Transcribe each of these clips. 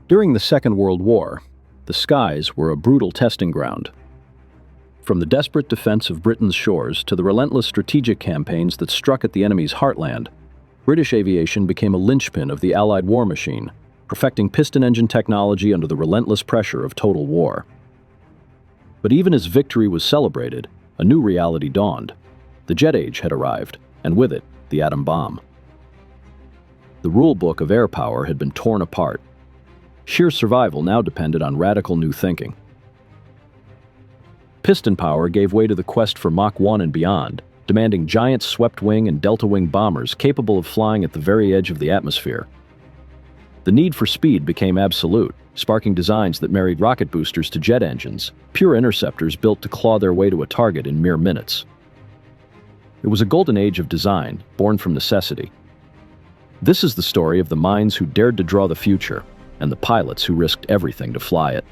During the Second World War, the skies were a brutal testing ground. From the desperate defense of Britain's shores to the relentless strategic campaigns that struck at the enemy's heartland, British aviation became a linchpin of the Allied war machine, perfecting piston engine technology under the relentless pressure of total war. But even as victory was celebrated, a new reality dawned. The jet age had arrived, and with it, the atom bomb. The rule book of air power had been torn apart. Sheer survival now depended on radical new thinking. Piston power gave way to the quest for Mach 1 and beyond, demanding giant swept-wing and delta-wing bombers capable of flying at the very edge of the atmosphere. The need for speed became absolute, sparking designs that married rocket boosters to jet engines, pure interceptors built to claw their way to a target in mere minutes. It was a golden age of design, born from necessity. This is the story of the minds who dared to draw the future, and the pilots who risked everything to fly it.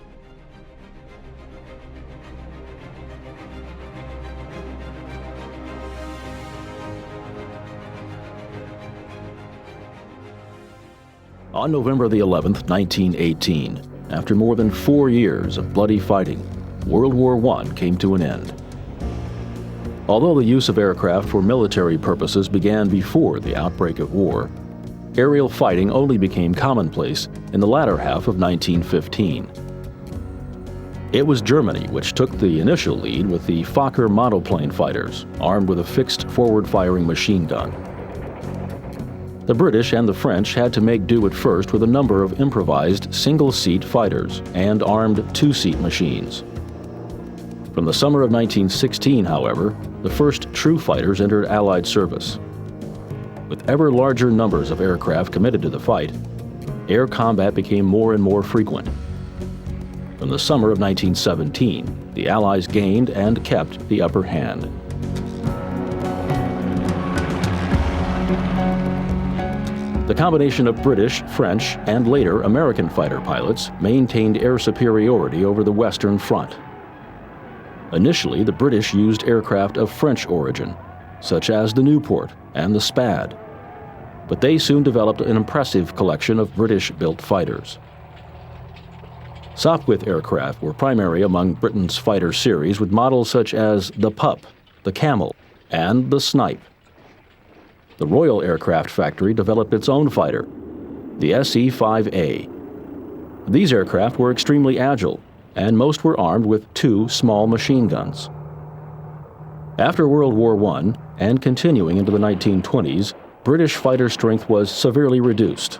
On November the 11th, 1918, after more than 4 years of bloody fighting, World War I came to an end. Although the use of aircraft for military purposes began before the outbreak of war, aerial fighting only became commonplace in the latter half of 1915. It was Germany which took the initial lead with the Fokker monoplane fighters, armed with a fixed forward-firing machine gun. The British and the French had to make do at first with a number of improvised single-seat fighters and armed two-seat machines. From the summer of 1916, however, the first true fighters entered Allied service. With ever larger numbers of aircraft committed to the fight, air combat became more and more frequent. From the summer of 1917, the Allies gained and kept the upper hand. The combination of British, French, and later American fighter pilots maintained air superiority over the Western Front. Initially, the British used aircraft of French origin, such as the Nieuport and the Spad, but they soon developed an impressive collection of British-built fighters. Sopwith aircraft were primary among Britain's fighter series, with models such as the Pup, the Camel, and the Snipe. The Royal Aircraft Factory developed its own fighter, the SE-5A. These aircraft were extremely agile, and most were armed with 2 small machine guns. After World War I, and continuing into the 1920s, British fighter strength was severely reduced.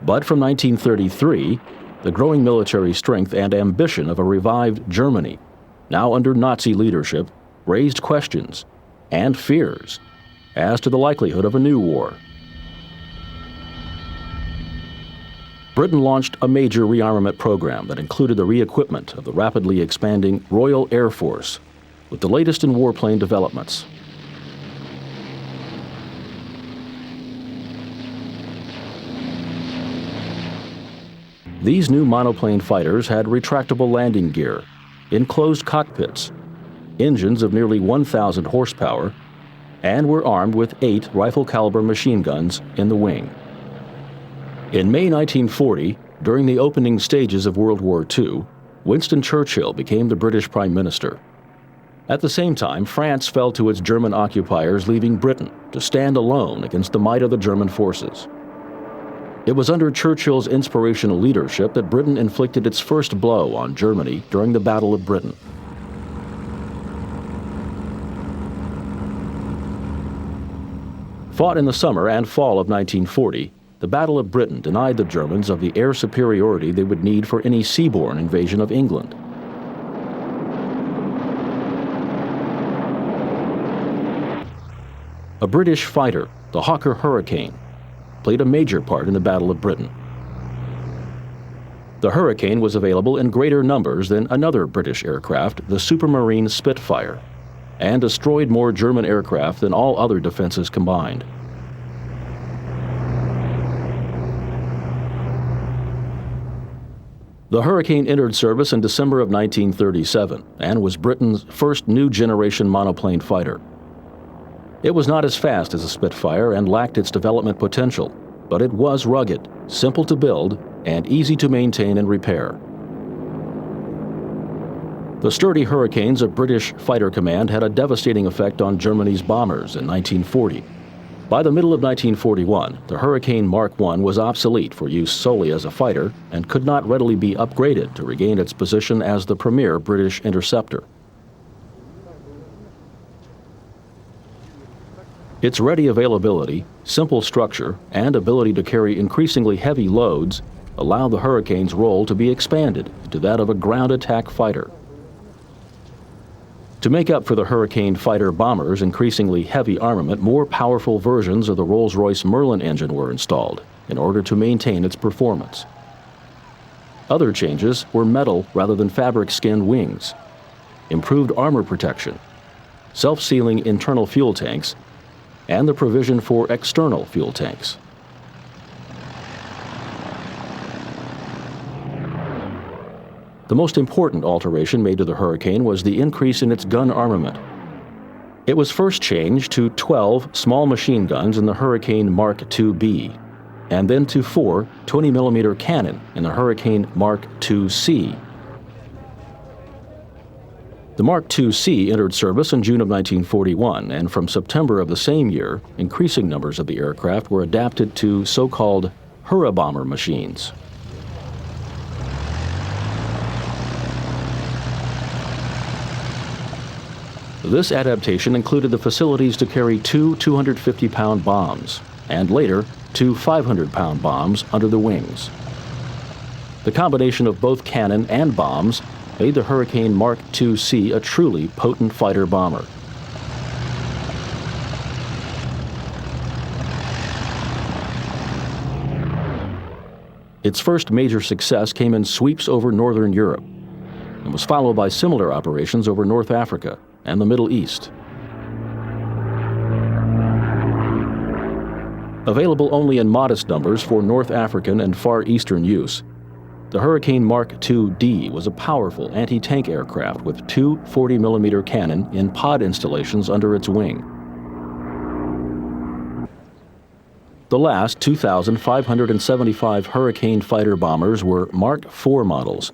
But from 1933, the growing military strength and ambition of a revived Germany, now under Nazi leadership, raised questions and fears as to the likelihood of a new war. Britain launched a major rearmament program that included the re-equipment of the rapidly expanding Royal Air Force with the latest in warplane developments. These new monoplane fighters had retractable landing gear, enclosed cockpits, engines of nearly 1,000 horsepower, and were armed with 8 rifle-caliber machine guns in the wing. In May 1940, during the opening stages of World War II, Winston Churchill became the British Prime Minister. At the same time, France fell to its German occupiers, leaving Britain to stand alone against the might of the German forces. It was under Churchill's inspirational leadership that Britain inflicted its first blow on Germany during the Battle of Britain. Fought in the summer and fall of 1940, the Battle of Britain denied the Germans of the air superiority they would need for any seaborne invasion of England. A British fighter, the Hawker Hurricane, played a major part in the Battle of Britain. The Hurricane was available in greater numbers than another British aircraft, the Supermarine Spitfire, and destroyed more German aircraft than all other defenses combined. The Hurricane entered service in December of 1937 and was Britain's first new generation monoplane fighter. It was not as fast as a Spitfire and lacked its development potential, but it was rugged, simple to build, and easy to maintain and repair. The sturdy Hurricanes of British Fighter Command had a devastating effect on Germany's bombers in 1940. By the middle of 1941, the Hurricane Mark I was obsolete for use solely as a fighter and could not readily be upgraded to regain its position as the premier British interceptor. Its ready availability, simple structure, and ability to carry increasingly heavy loads allowed the Hurricane's role to be expanded to that of a ground attack fighter. To make up for the Hurricane fighter bombers' increasingly heavy armament, more powerful versions of the Rolls-Royce Merlin engine were installed in order to maintain its performance. Other changes were metal rather than fabric-skinned wings, improved armor protection, self-sealing internal fuel tanks, and the provision for external fuel tanks. The most important alteration made to the Hurricane was the increase in its gun armament. It was first changed to 12 small machine guns in the Hurricane Mark II-B, and then to 4 20mm cannon in the Hurricane Mark II-C. The Mark II-C entered service in June of 1941, and from September of the same year, increasing numbers of the aircraft were adapted to so-called Hurrabomber machines. This adaptation included the facilities to carry 2 250-pound bombs, and later 2 500-pound bombs under the wings. The combination of both cannon and bombs made the Hurricane Mark II-C a truly potent fighter bomber. Its first major success came in sweeps over northern Europe, and was followed by similar operations over North Africa and the Middle East. Available only in modest numbers for North African and Far Eastern use, the Hurricane Mark II-D was a powerful anti-tank aircraft with 2 40mm cannon in pod installations under its wing. The last 2,575 Hurricane fighter bombers were Mark IV models,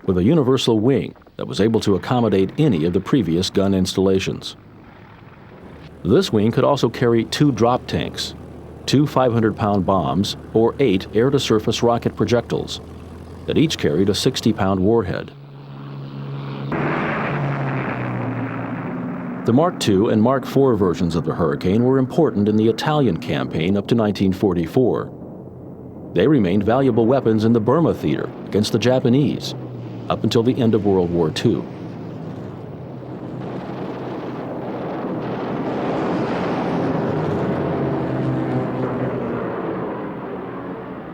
with a universal wing that was able to accommodate any of the previous gun installations. This wing could also carry 2 drop tanks, 2 500-pound bombs, or 8 air-to-surface rocket projectiles that each carried a 60-pound warhead. The Mark II and Mark IV versions of the Hurricane were important in the Italian campaign up to 1944. They remained valuable weapons in the Burma theater against the Japanese up until the end of World War II.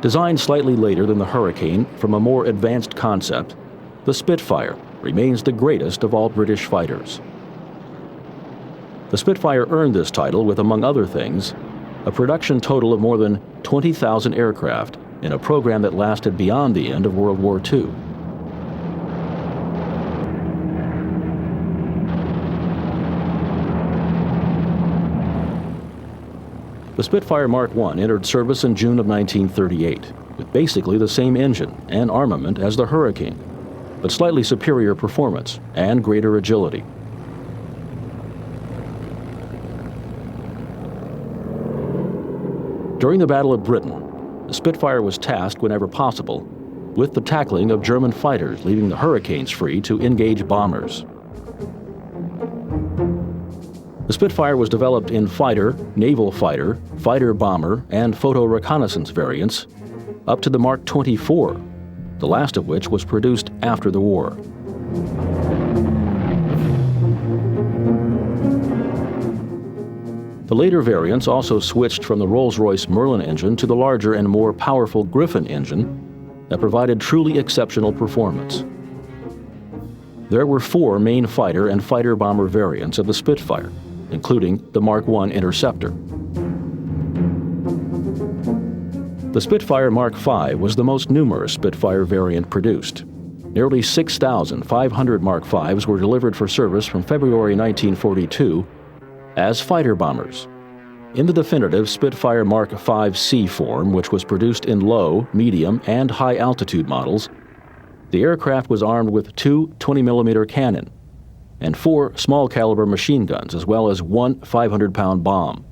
Designed slightly later than the Hurricane from a more advanced concept, the Spitfire remains the greatest of all British fighters. The Spitfire earned this title with, among other things, a production total of more than 20,000 aircraft in a program that lasted beyond the end of World War II. The Spitfire Mark I entered service in June of 1938, with basically the same engine and armament as the Hurricane, but slightly superior performance and greater agility. During the Battle of Britain, the Spitfire was tasked whenever possible with the tackling of German fighters, leaving the Hurricanes free to engage bombers. The Spitfire was developed in fighter, naval fighter, fighter bomber, and photo reconnaissance variants, up to the Mark 24, the last of which was produced after the war. The later variants also switched from the Rolls-Royce Merlin engine to the larger and more powerful Griffon engine that provided truly exceptional performance. There were 4 main fighter and fighter bomber variants of the Spitfire, including the Mark I Interceptor. The Spitfire Mark V was the most numerous Spitfire variant produced. Nearly 6,500 Mark Vs were delivered for service from February 1942 as fighter bombers, In the definitive Spitfire Mark V-C form, which was produced in low, medium, and high-altitude models, the aircraft was armed with two 20mm cannon and four small-caliber machine guns, as well as one 500-pound bomb.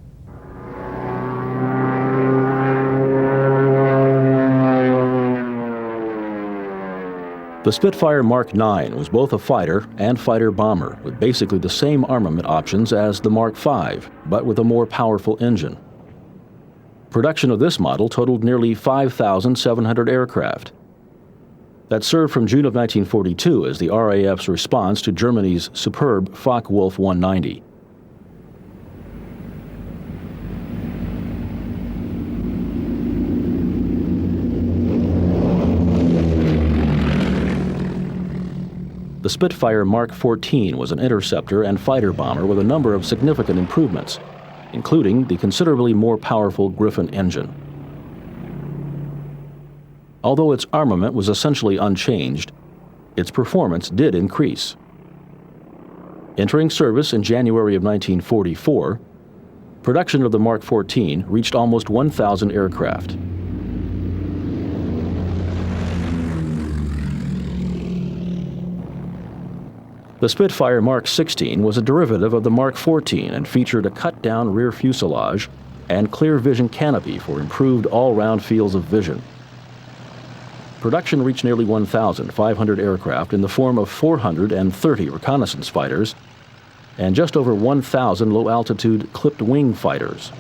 The Spitfire Mark IX was both a fighter and fighter-bomber, with basically the same armament options as the Mark V, but with a more powerful engine. Production of this model totaled nearly 5,700 aircraft. That served from June of 1942 as the RAF's response to Germany's superb Focke-Wulf 190. The Spitfire Mark XIV was an interceptor and fighter bomber with a number of significant improvements, including the considerably more powerful Griffin engine. Although its armament was essentially unchanged, its performance did increase. Entering service in January of 1944, production of the Mark XIV reached almost 1,000 aircraft. The Spitfire Mark XVI was a derivative of the Mark XIV and featured a cut-down rear fuselage and clear vision canopy for improved all-round fields of vision. Production reached nearly 1,500 aircraft in the form of 430 reconnaissance fighters and just over 1,000 low-altitude clipped-wing fighters.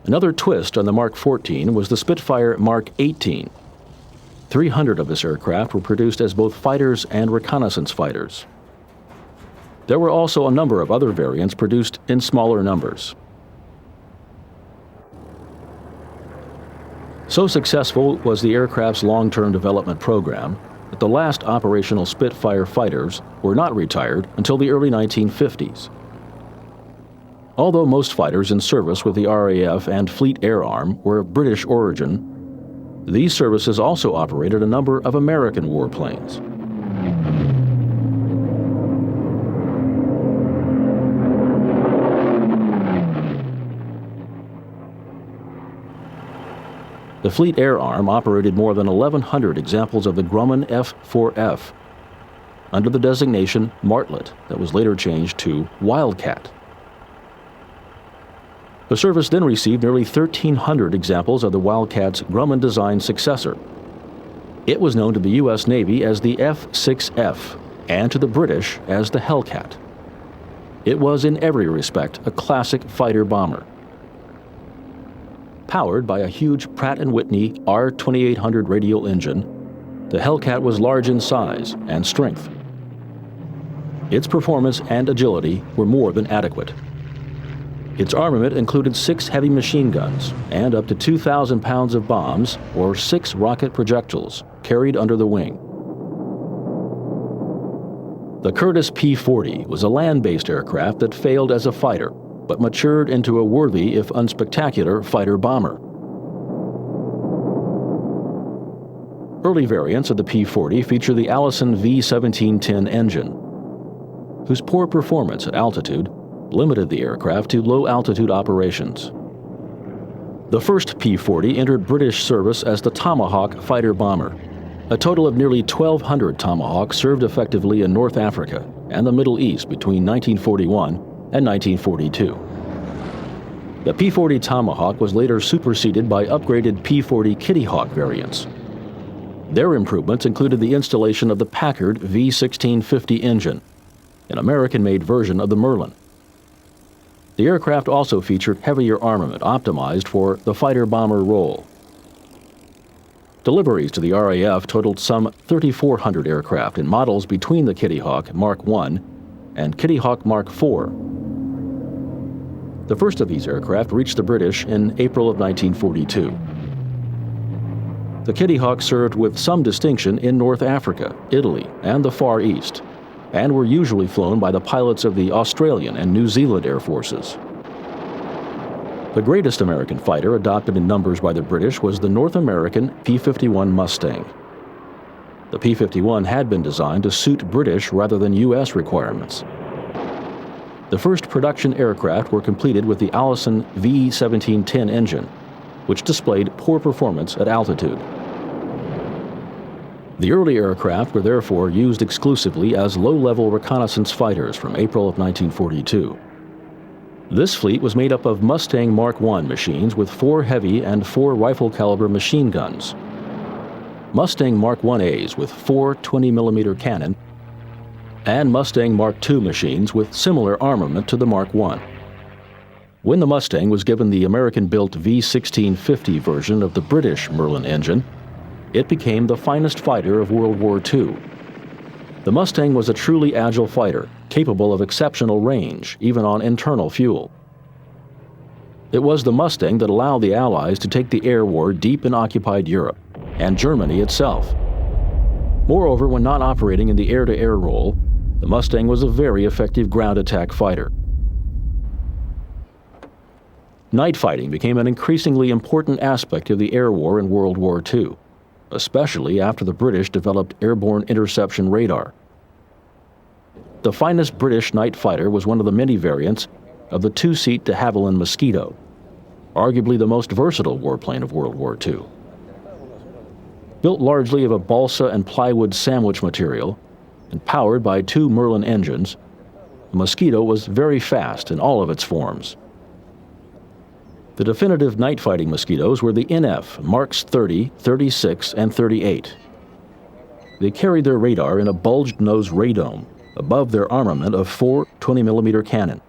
Another twist on the Mark XIV was the Spitfire Mark XVIII. 300 of this aircraft were produced as both fighters and reconnaissance fighters. There were also a number of other variants produced in smaller numbers. So successful was the aircraft's long-term development program that the last operational Spitfire fighters were not retired until the early 1950s. Although most fighters in service with the RAF and Fleet Air Arm were of British origin, these services also operated a number of American warplanes. The Fleet Air Arm operated more than 1,100 examples of the Grumman F-4F under the designation Martlet that was later changed to Wildcat. The service then received nearly 1,300 examples of the Wildcat's Grumman-designed successor. It was known to the U.S. Navy as the F-6F and to the British as the Hellcat. It was in every respect a classic fighter bomber. Powered by a huge Pratt & Whitney R-2800 radial engine, the Hellcat was large in size and strength. Its performance and agility were more than adequate. Its armament included 6 heavy machine guns and up to 2,000 pounds of bombs, or 6 rocket projectiles, carried under the wing. The Curtiss P-40 was a land-based aircraft that failed as a fighter, but matured into a worthy, if unspectacular, fighter-bomber. Early variants of the P-40 feature the Allison V-1710 engine, whose poor performance at altitude limited the aircraft to low-altitude operations. The first P-40 entered British service as the Tomahawk fighter bomber. A total of nearly 1,200 Tomahawks served effectively in North Africa and the Middle East between 1941 and 1942. The P-40 Tomahawk was later superseded by upgraded P-40 Kitty Hawk variants. Their improvements included the installation of the Packard V-1650 engine, an American-made version of the Merlin. The aircraft also featured heavier armament optimized for the fighter-bomber role. Deliveries to the RAF totaled some 3,400 aircraft in models between the Kitty Hawk Mark I and Kitty Hawk Mark IV. The first of these aircraft reached the British in April of 1942. The Kitty Hawk served with some distinction in North Africa, Italy, and the Far East, and were usually flown by the pilots of the Australian and New Zealand Air Forces. The greatest American fighter adopted in numbers by the British was the North American P-51 Mustang. The P-51 had been designed to suit British rather than U.S. requirements. The first production aircraft were completed with the Allison V1710 engine, which displayed poor performance at altitude. The early aircraft were therefore used exclusively as low-level reconnaissance fighters from April of 1942. This fleet was made up of Mustang Mark I machines with 4 heavy and 4 rifle-caliber machine guns, Mustang Mark I's with 4 20mm cannon, and Mustang Mark II machines with similar armament to the Mark I. When the Mustang was given the American-built V1650 version of the British Merlin engine, it became the finest fighter of World War II. The Mustang was a truly agile fighter, capable of exceptional range, even on internal fuel. It was the Mustang that allowed the Allies to take the air war deep in occupied Europe, and Germany itself. Moreover, when not operating in the air-to-air role, the Mustang was a very effective ground attack fighter. Night fighting became an increasingly important aspect of the air war in World War II, especially after the British developed airborne interception radar. The finest British night fighter was one of the many variants of the 2-seat de Havilland Mosquito, arguably the most versatile warplane of World War II. Built largely of a balsa and plywood sandwich material and powered by 2 Merlin engines, the Mosquito was very fast in all of its forms. The definitive night fighting Mosquitoes were the NF Marks 30, 36, and 38. They carried their radar in a bulged nose radome above their armament of 4 20mm cannon.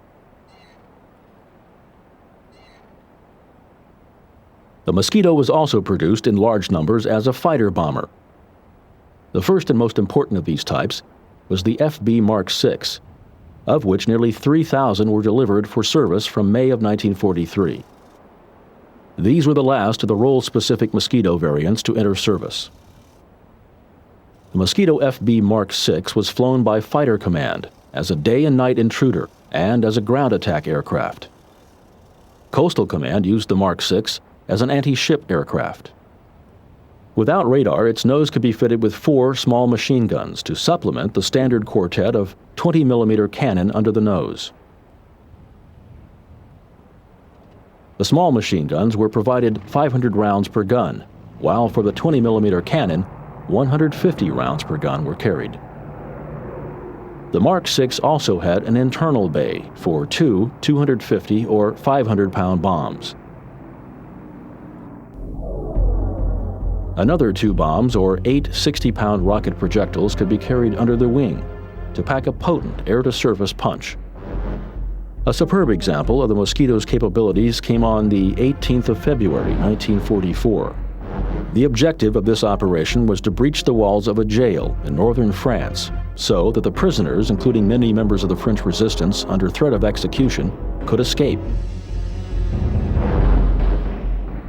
The Mosquito was also produced in large numbers as a fighter bomber. The first and most important of these types was the FB Mark VI, of which nearly 3,000 were delivered for service from May of 1943. These were the last of the role-specific Mosquito variants to enter service. The Mosquito FB Mark VI was flown by Fighter Command as a day and night intruder and as a ground attack aircraft. Coastal Command used the Mark VI as an anti-ship aircraft. Without radar, its nose could be fitted with 4 small machine guns to supplement the standard quartet of 20mm cannon under the nose. The small machine guns were provided 500 rounds per gun, while for the 20mm cannon, 150 rounds per gun were carried. The Mark VI also had an internal bay for 2 250 or 500-pound bombs. Another 2 bombs or 8 60-pound rocket projectiles could be carried under the wing to pack a potent air-to-surface punch. A superb example of the Mosquito's capabilities came on the 18th of February, 1944. The objective of this operation was to breach the walls of a jail in northern France so that the prisoners, including many members of the French resistance under threat of execution, could escape.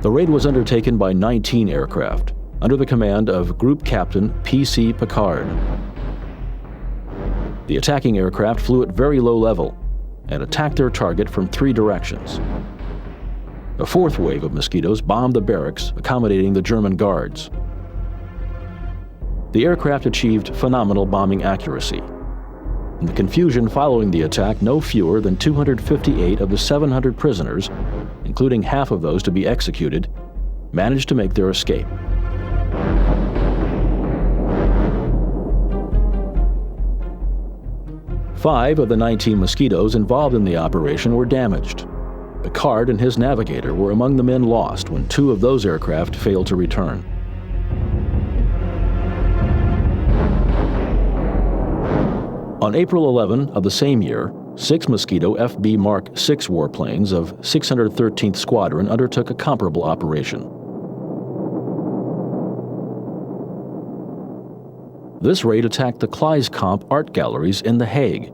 The raid was undertaken by 19 aircraft under the command of Group Captain P.C. Picard. The attacking aircraft flew at very low level and attacked their target from 3 directions. A 4th wave of Mosquitoes bombed the barracks accommodating the German guards. The aircraft achieved phenomenal bombing accuracy. In the confusion following the attack, no fewer than 258 of the 700 prisoners, including half of those to be executed, managed to make their escape. Five of the 19 Mosquitoes involved in the operation were damaged. Picard and his navigator were among the men lost when 2 of those aircraft failed to return. On April 11 of the same year, 6 Mosquito FB Mark VI warplanes of 613th Squadron undertook a comparable operation. This raid attacked the Kleiskamp art galleries in The Hague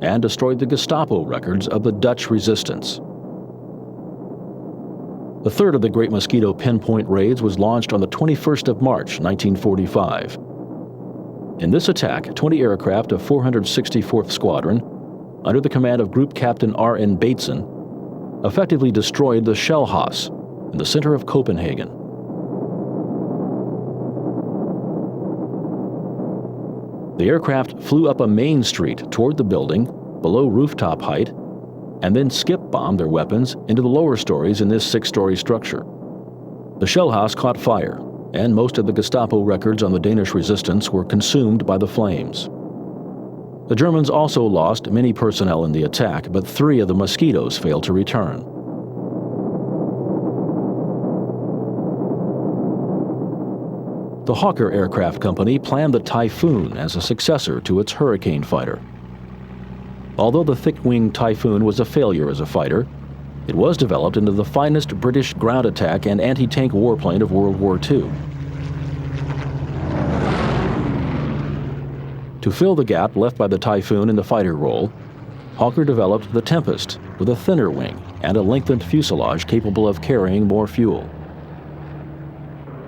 and destroyed the Gestapo records of the Dutch resistance. The third of the Great Mosquito pinpoint raids was launched on the 21st of March, 1945. In this attack, 20 aircraft of 464th Squadron, under the command of Group Captain R.N. Bateson, effectively destroyed the Shellhaus in the center of Copenhagen. The aircraft flew up a main street toward the building, below rooftop height, and then skip-bombed their weapons into the lower stories in this 6-story structure. The shell house caught fire, and most of the Gestapo records on the Danish resistance were consumed by the flames. The Germans also lost many personnel in the attack, but 3 of the Mosquitoes failed to return. The Hawker Aircraft Company planned the Typhoon as a successor to its Hurricane fighter. Although the thick-wing Typhoon was a failure as a fighter, it was developed into the finest British ground attack and anti-tank warplane of World War II. To fill the gap left by the Typhoon in the fighter role, Hawker developed the Tempest with a thinner wing and a lengthened fuselage capable of carrying more fuel.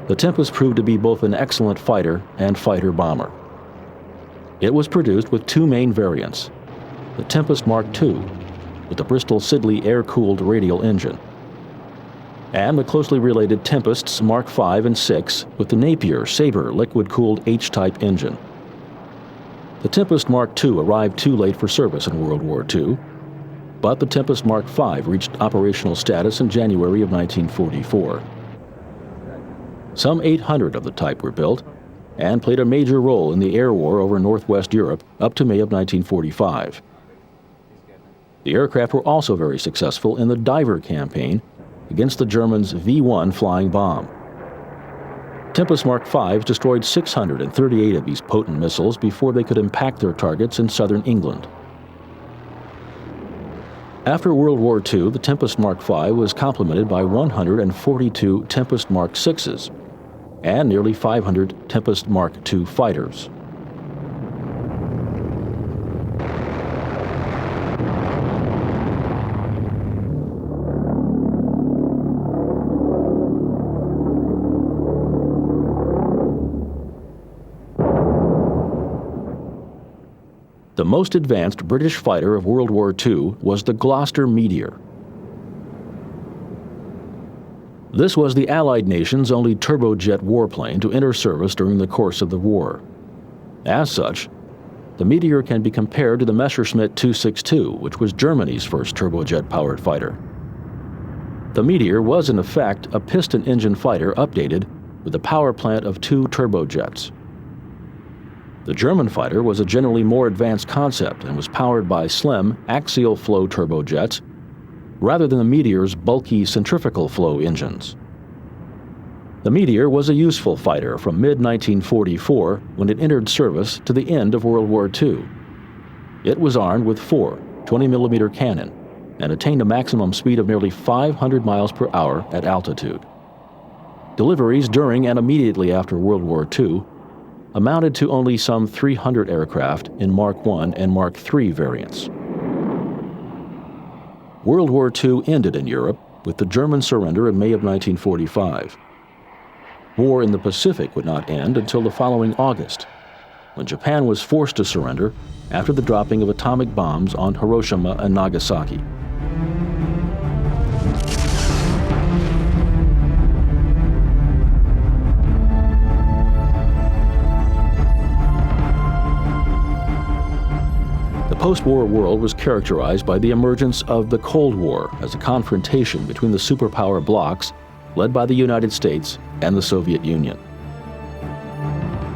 The Tempest proved to be both an excellent fighter and fighter bomber. It was produced with 2 main variants: the Tempest Mark II, with the Bristol Siddeley air-cooled radial engine, and the closely related Tempests Mark V and VI with the Napier Sabre liquid-cooled H-type engine. The Tempest Mark II arrived too late for service in World War II, but the Tempest Mark V reached operational status in January of 1944. Some 800 of the type were built and played a major role in the air war over Northwest Europe up to May of 1945. The aircraft were also very successful in the Diver campaign against the Germans' V-1 flying bomb. Tempest Mark V's destroyed 638 of these potent missiles before they could impact their targets in southern England. After World War II, the Tempest Mark V was complemented by 142 Tempest Mark VIs and nearly 500 Tempest Mark II fighters. The most advanced British fighter of World War II was the Gloucester Meteor. This was the Allied nation's only turbojet warplane to enter service during the course of the war. As such, the Meteor can be compared to the Messerschmitt 262, which was Germany's first turbojet-powered fighter. The Meteor was in effect a piston-engine fighter updated with a power plant of 2 turbojets. The German fighter was a generally more advanced concept and was powered by slim, axial flow turbojets rather than the Meteor's bulky centrifugal flow engines. The Meteor was a useful fighter from mid-1944 when it entered service to the end of World War II. It was armed with 4 20mm cannon and attained a maximum speed of nearly 500 miles per hour at altitude. Deliveries during and immediately after World War II amounted to only some 300 aircraft in Mark I and Mark III variants. World War II ended in Europe with the German surrender in May of 1945. War in the Pacific would not end until the following August, when Japan was forced to surrender after the dropping of atomic bombs on Hiroshima and Nagasaki. The post-war world was characterized by the emergence of the Cold War as a confrontation between the superpower blocs led by the United States and the Soviet Union.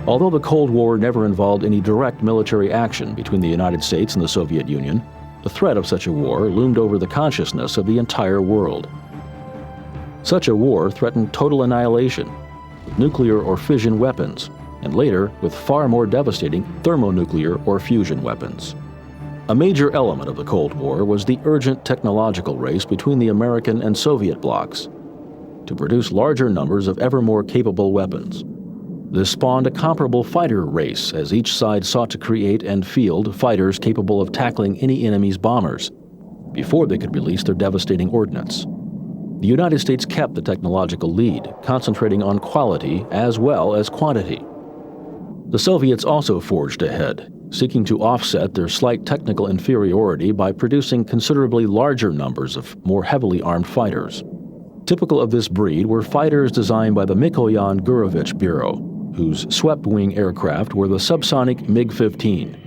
Although the Cold War never involved any direct military action between the United States and the Soviet Union, the threat of such a war loomed over the consciousness of the entire world. Such a war threatened total annihilation with nuclear or fission weapons, and later with far more devastating thermonuclear or fusion weapons. A major element of the Cold War was the urgent technological race between the American and Soviet blocs to produce larger numbers of ever more capable weapons. This spawned a comparable fighter race as each side sought to create and field fighters capable of tackling any enemy's bombers before they could release their devastating ordnance. The United States kept the technological lead, concentrating on quality as well as quantity. The Soviets also forged ahead, seeking to offset their slight technical inferiority by producing considerably larger numbers of more heavily armed fighters. Typical of this breed were fighters designed by the Mikoyan Gurevich Bureau, whose swept-wing aircraft were the subsonic MiG-15.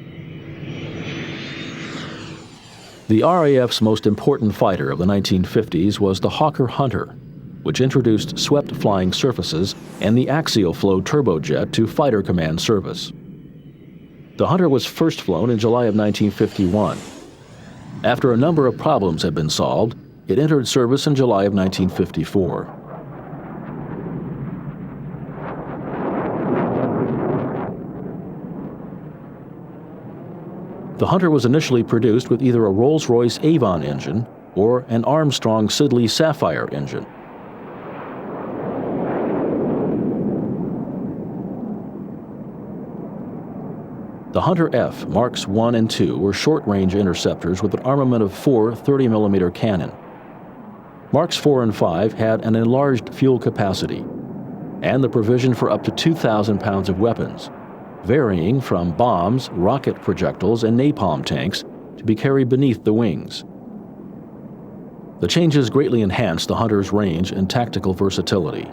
The RAF's most important fighter of the 1950s was the Hawker Hunter, which introduced swept flying surfaces and the axial flow turbojet to fighter command service. The Hunter was first flown in July of 1951. After a number of problems had been solved, it entered service in July of 1954. The Hunter was initially produced with either a Rolls-Royce Avon engine or an Armstrong Siddeley Sapphire engine. The Hunter F Marks I and II were short-range interceptors with an armament of 4 30mm cannon. Marks IV and V had an enlarged fuel capacity and the provision for up to 2,000 pounds of weapons, varying from bombs, rocket projectiles, and napalm tanks to be carried beneath the wings. The changes greatly enhanced the Hunter's range and tactical versatility.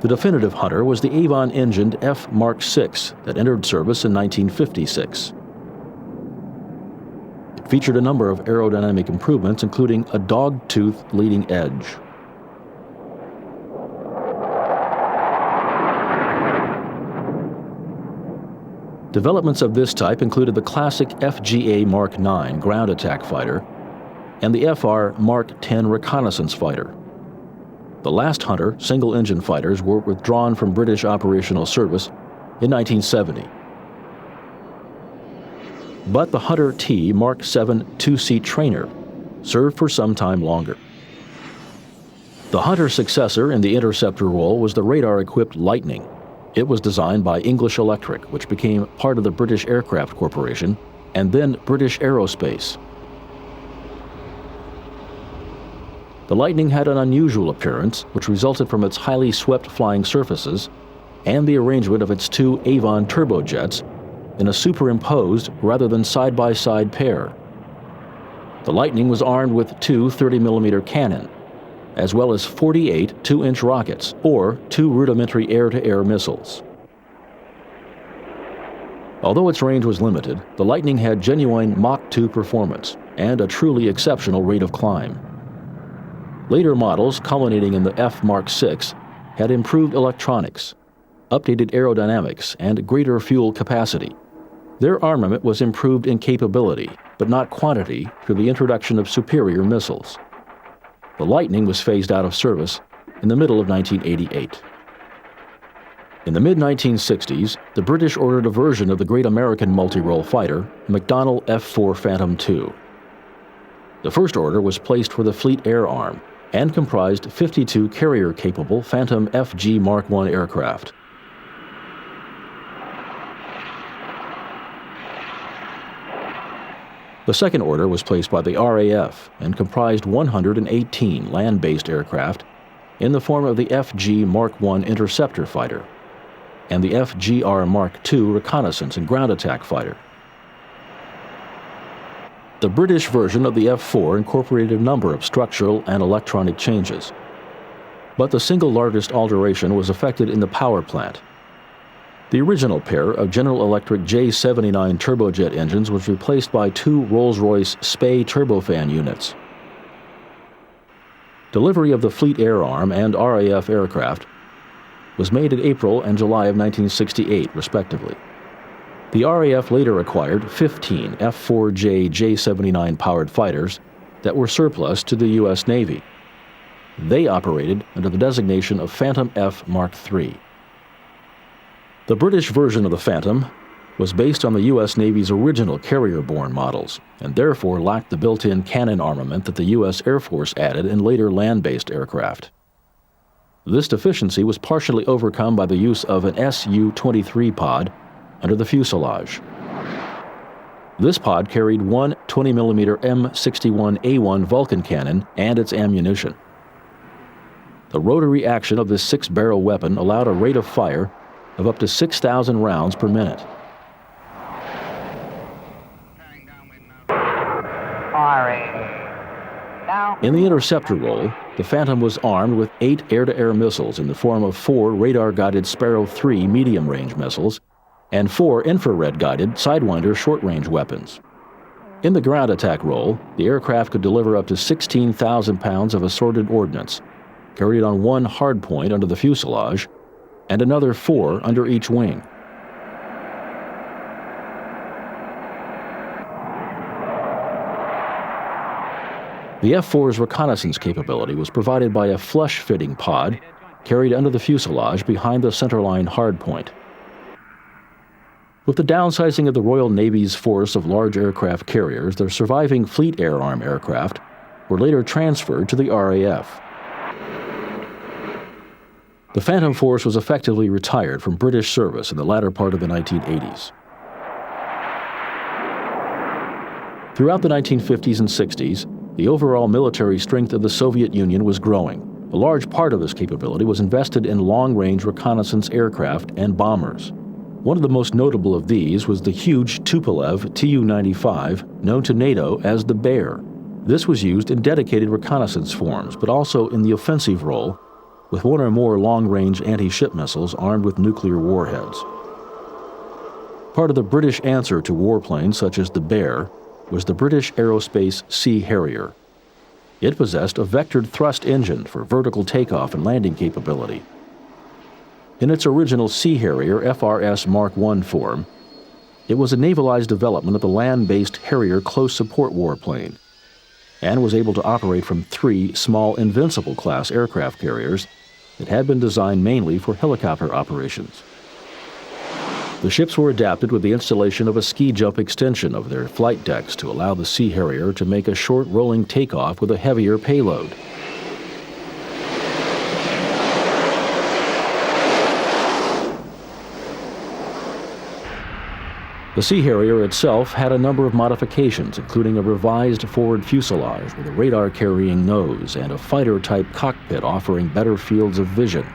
The definitive Hunter was the Avon-engined F Mark VI that entered service in 1956. It featured a number of aerodynamic improvements, including a dog-tooth leading edge. Developments of this type included the classic FGA Mark IX ground attack fighter and the FR Mark X reconnaissance fighter. The last Hunter single-engine fighters were withdrawn from British operational service in 1970. But the Hunter T Mark VII two-seat trainer served for some time longer. The Hunter's successor in the interceptor role was the radar-equipped Lightning. It was designed by English Electric, which became part of the British Aircraft Corporation, and then British Aerospace. The Lightning had an unusual appearance, which resulted from its highly swept flying surfaces and the arrangement of its 2 Avon turbojets in a superimposed rather than side-by-side pair. The Lightning was armed with 2 30mm cannon, as well as 48 2-inch rockets, or 2 rudimentary air-to-air missiles. Although its range was limited, the Lightning had genuine Mach 2 performance and a truly exceptional rate of climb. Later models, culminating in the F Mark VI, had improved electronics, updated aerodynamics, and greater fuel capacity. Their armament was improved in capability, but not quantity, through the introduction of superior missiles. The Lightning was phased out of service in the middle of 1988. In the mid-1960s, the British ordered a version of the great American multi-role fighter, McDonnell F-4 Phantom II. The first order was placed for the Fleet Air Arm and comprised 52 carrier-capable Phantom FG Mark I aircraft. The second order was placed by the RAF and comprised 118 land-based aircraft in the form of the FG Mark I interceptor fighter and the FGR Mark II reconnaissance and ground attack fighter. The British version of the F-4 incorporated a number of structural and electronic changes, but the single largest alteration was effected in the power plant. The original pair of General Electric J79 turbojet engines was replaced by 2 Rolls-Royce Spey turbofan units. Delivery of the Fleet Air Arm and RAF aircraft was made in April and July of 1968, respectively. The RAF later acquired 15 F-4J J79 powered fighters that were surplus to the U.S. Navy. They operated under the designation of Phantom F Mark III. The British version of the Phantom was based on the U.S. Navy's original carrier-borne models and therefore lacked the built-in cannon armament that the U.S. Air Force added in later land-based aircraft. This deficiency was partially overcome by the use of an Su-23 pod under the fuselage. This pod carried one 20mm M61A1 Vulcan cannon and its ammunition. The rotary action of this 6-barrel weapon allowed a rate of fire of up to 6,000 rounds per minute. In the interceptor role, the Phantom was armed with 8 air-to-air missiles in the form of 4 radar-guided Sparrow 3 medium-range missiles and 4 infrared-guided Sidewinder short-range weapons. In the ground attack role, the aircraft could deliver up to 16,000 pounds of assorted ordnance, carried on one hardpoint under the fuselage, and another 4 under each wing. The F-4's reconnaissance capability was provided by a flush-fitting pod carried under the fuselage behind the centerline hardpoint. With the downsizing of the Royal Navy's force of large aircraft carriers, their surviving Fleet Air Arm aircraft were later transferred to the RAF. The Phantom Force was effectively retired from British service in the latter part of the 1980s. Throughout the 1950s and 60s, the overall military strength of the Soviet Union was growing. A large part of this capability was invested in long-range reconnaissance aircraft and bombers. One of the most notable of these was the huge Tupolev Tu-95, known to NATO as the Bear. This was used in dedicated reconnaissance forms, but also in the offensive role, with 1 or more long-range anti-ship missiles armed with nuclear warheads. Part of the British answer to warplanes such as the Bear was the British Aerospace Sea Harrier. It possessed a vectored thrust engine for vertical takeoff and landing capability. In its original Sea Harrier FRS Mark I form, it was a navalized development of the land-based Harrier close support warplane and was able to operate from 3 small Invincible-class aircraft carriers that had been designed mainly for helicopter operations. The ships were adapted with the installation of a ski jump extension of their flight decks to allow the Sea Harrier to make a short rolling takeoff with a heavier payload. The Sea Harrier itself had a number of modifications, including a revised forward fuselage with a radar-carrying nose and a fighter-type cockpit offering better fields of vision.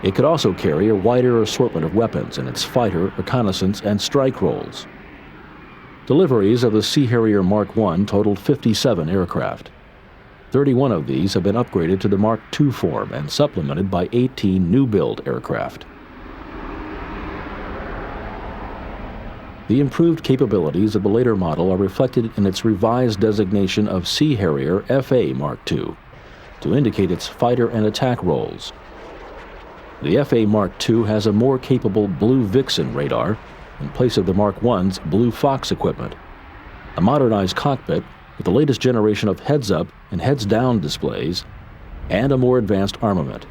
It could also carry a wider assortment of weapons in its fighter, reconnaissance, and strike roles. Deliveries of the Sea Harrier Mark I totaled 57 aircraft. 31 of these have been upgraded to the Mark II form and supplemented by 18 new-build aircraft. The improved capabilities of the later model are reflected in its revised designation of Sea Harrier FA Mark II to indicate its fighter and attack roles. The FA Mark II has a more capable Blue Vixen radar in place of the Mark I's Blue Fox equipment, a modernized cockpit with the latest generation of heads-up and heads-down displays, and a more advanced armament.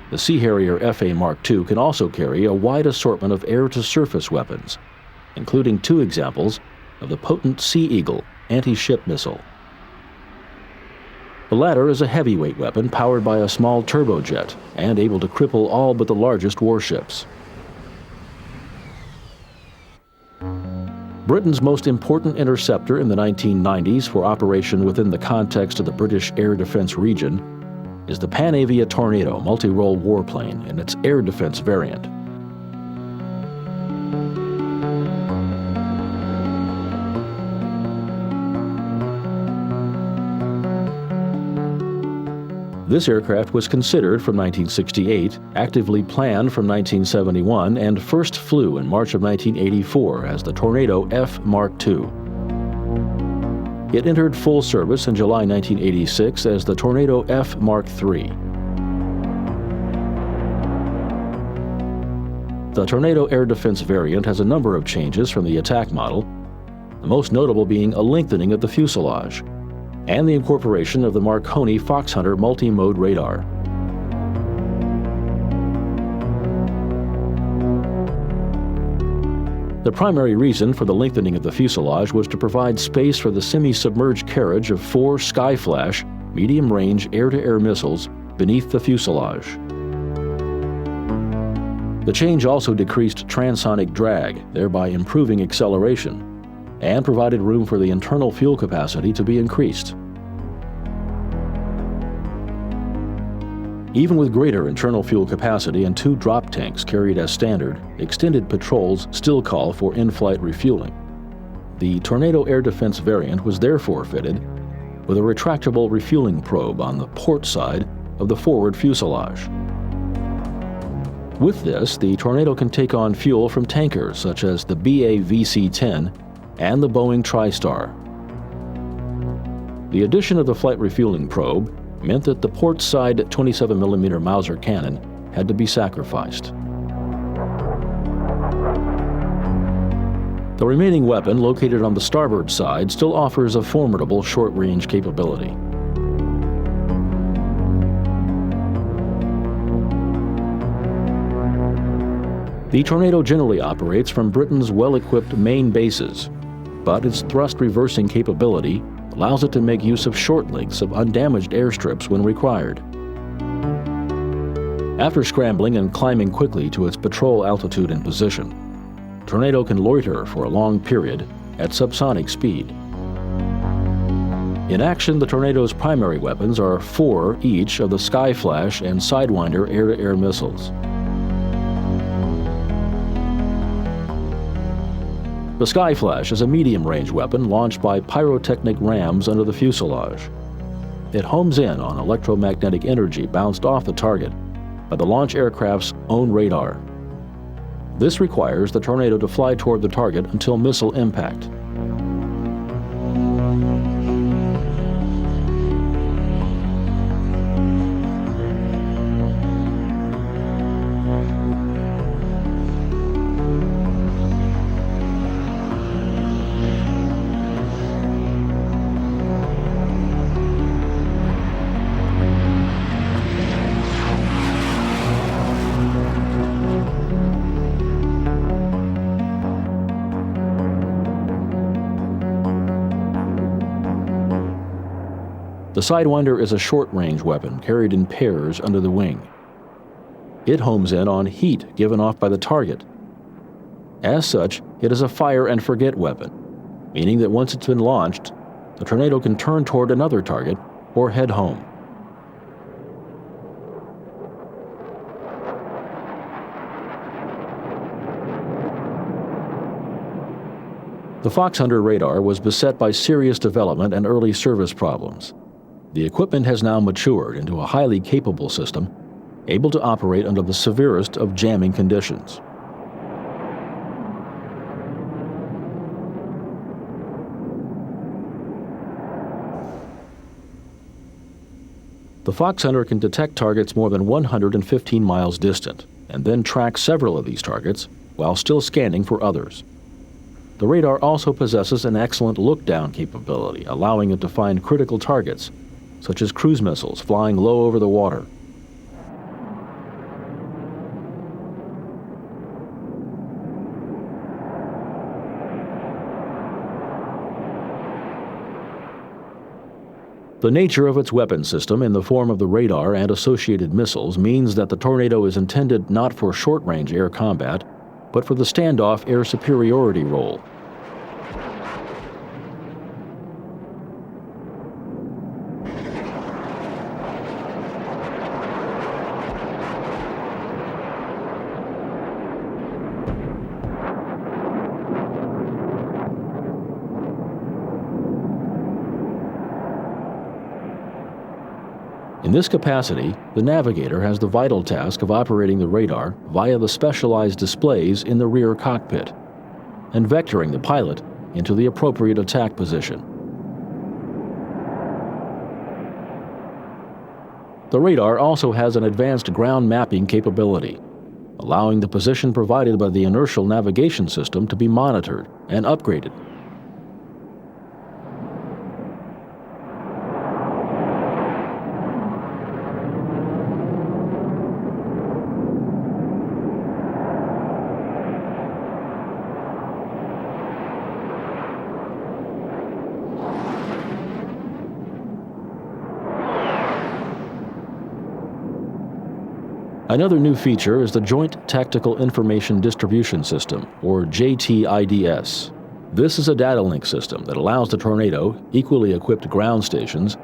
The Sea Harrier FA Mark II can also carry a wide assortment of air-to-surface weapons, including 2 examples of the potent Sea Eagle anti-ship missile. The latter is a heavyweight weapon powered by a small turbojet and able to cripple all but the largest warships. Britain's most important interceptor in the 1990s for operation within the context of the British Air Defence region is the Panavia Tornado multi-role warplane in its air defence variant. This aircraft was considered from 1968, actively planned from 1971, and first flew in March of 1984 as the Tornado F Mark II. It entered full service in July 1986 as the Tornado F Mark III. The Tornado air defense variant has a number of changes from the attack model, the most notable being a lengthening of the fuselage and the incorporation of the Marconi Foxhunter multi-mode radar. The primary reason for the lengthening of the fuselage was to provide space for the semi-submerged carriage of 4 Skyflash medium-range air-to-air missiles beneath the fuselage. The change also decreased transonic drag, thereby improving acceleration, and provided room for the internal fuel capacity to be increased. Even with greater internal fuel capacity and 2 drop tanks carried as standard, extended patrols still call for in-flight refueling. The Tornado air defense variant was therefore fitted with a retractable refueling probe on the port side of the forward fuselage. With this, the Tornado can take on fuel from tankers such as the BA VC-10 and the Boeing TriStar. The addition of the flight refueling probe meant that the port side 27mm Mauser cannon had to be sacrificed. The remaining weapon, located on the starboard side, still offers a formidable short-range capability. The Tornado generally operates from Britain's well-equipped main bases, but its thrust-reversing capability allows it to make use of short lengths of undamaged airstrips when required. After scrambling and climbing quickly to its patrol altitude and position, Tornado can loiter for a long period at subsonic speed. In action, the Tornado's primary weapons are 4 each of the Skyflash and Sidewinder air-to-air missiles. The Skyflash is a medium-range weapon launched by pyrotechnic rams under the fuselage. It homes in on electromagnetic energy bounced off the target by the launch aircraft's own radar. This requires the Tornado to fly toward the target until missile impact. The Sidewinder is a short-range weapon carried in pairs under the wing. It homes in on heat given off by the target. As such, it is a fire-and-forget weapon, meaning that once it's been launched, the Tornado can turn toward another target or head home. The Foxhunter radar was beset by serious development and early service problems. The equipment has now matured into a highly capable system, able to operate under the severest of jamming conditions. The Foxhunter can detect targets more than 115 miles distant, and then track several of these targets while still scanning for others. The radar also possesses an excellent look-down capability, allowing it to find critical targets, such as cruise missiles flying low over the water. The nature of its weapon system in the form of the radar and associated missiles means that the Tornado is intended not for short-range air combat, but for the standoff air superiority role. In this capacity, the navigator has the vital task of operating the radar via the specialized displays in the rear cockpit and vectoring the pilot into the appropriate attack position. The radar also has an advanced ground mapping capability, allowing the position provided by the inertial navigation system to be monitored and upgraded. Another new feature is the Joint Tactical Information Distribution System, or JTIDS. This is a data link system that allows the Tornado, equally equipped ground stations,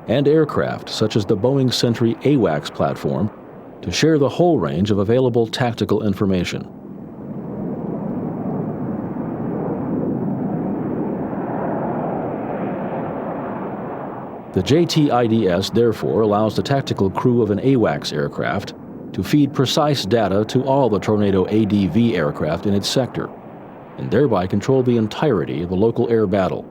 and aircraft such as the Boeing Sentry AWACS platform to share the whole range of available tactical information. The JTIDS therefore allows the tactical crew of an AWACS aircraft to feed precise data to all the Tornado ADV aircraft in its sector, and thereby control the entirety of a local air battle.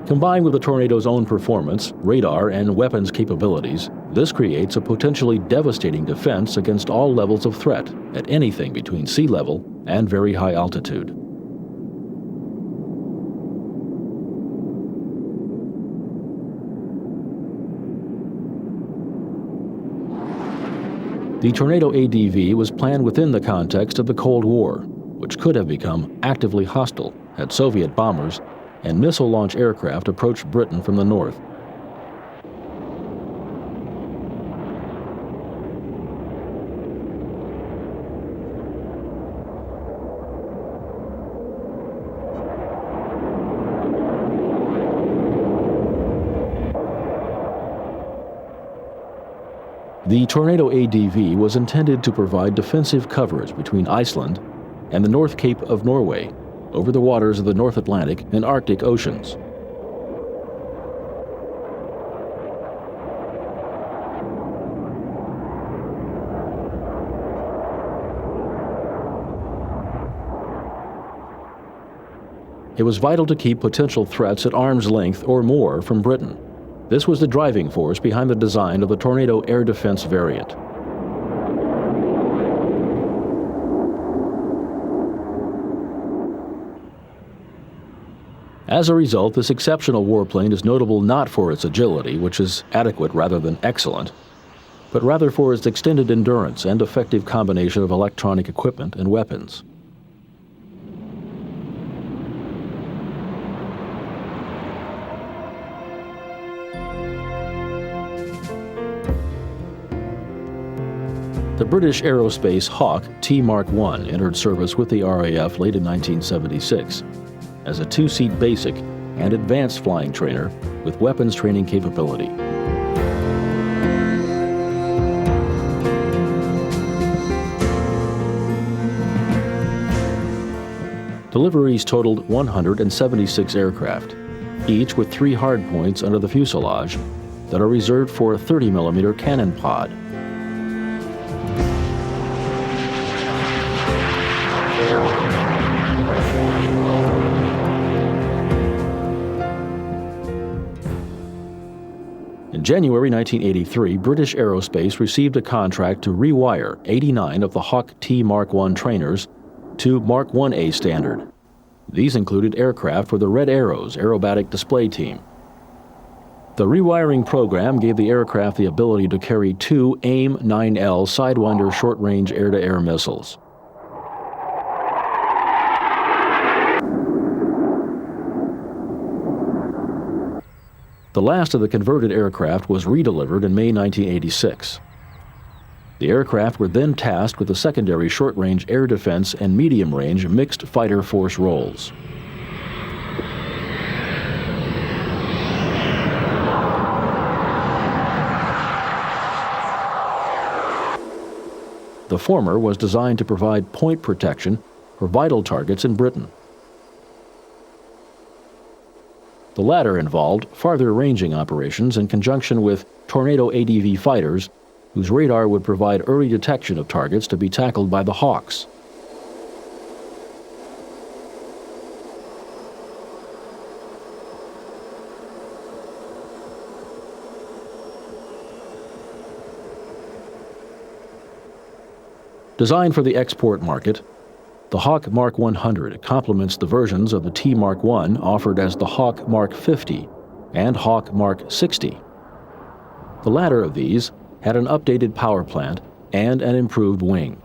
Combined with the Tornado's own performance, radar, and weapons capabilities, this creates a potentially devastating defense against all levels of threat at anything between sea level and very high altitude. The Tornado ADV was planned within the context of the Cold War, which could have become actively hostile had Soviet bombers and missile launch aircraft approached Britain from the north. The Tornado ADV was intended to provide defensive coverage between Iceland and the North Cape of Norway, over the waters of the North Atlantic and Arctic Oceans. It was vital to keep potential threats at arm's length or more from Britain. This was the driving force behind the design of the Tornado Air Defense variant. As a result, this exceptional warplane is notable not for its agility, which is adequate rather than excellent, but rather for its extended endurance and effective combination of electronic equipment and weapons. The British Aerospace Hawk T-Mark I entered service with the RAF late in 1976 as a two-seat basic and advanced flying trainer with weapons training capability. Deliveries totaled 176 aircraft, each with 3 hardpoints under the fuselage that are reserved for a 30mm cannon pod. In January 1983, British Aerospace received a contract to rewire 89 of the Hawk T-Mark I trainers to Mark 1A standard. These included aircraft for the Red Arrows aerobatic display team. The rewiring program gave the aircraft the ability to carry 2 AIM-9L Sidewinder short-range air-to-air missiles. The last of the converted aircraft was redelivered in May 1986. The aircraft were then tasked with the secondary short-range air defense and medium-range mixed fighter force roles. The former was designed to provide point protection for vital targets in Britain. The latter involved farther ranging operations in conjunction with Tornado ADV fighters, whose radar would provide early detection of targets to be tackled by the Hawks. Designed for the export market, the Hawk Mark 100 complements the versions of the T-Mark I offered as the Hawk Mark 50 and Hawk Mark 60. The latter of these had an updated power plant and an improved wing.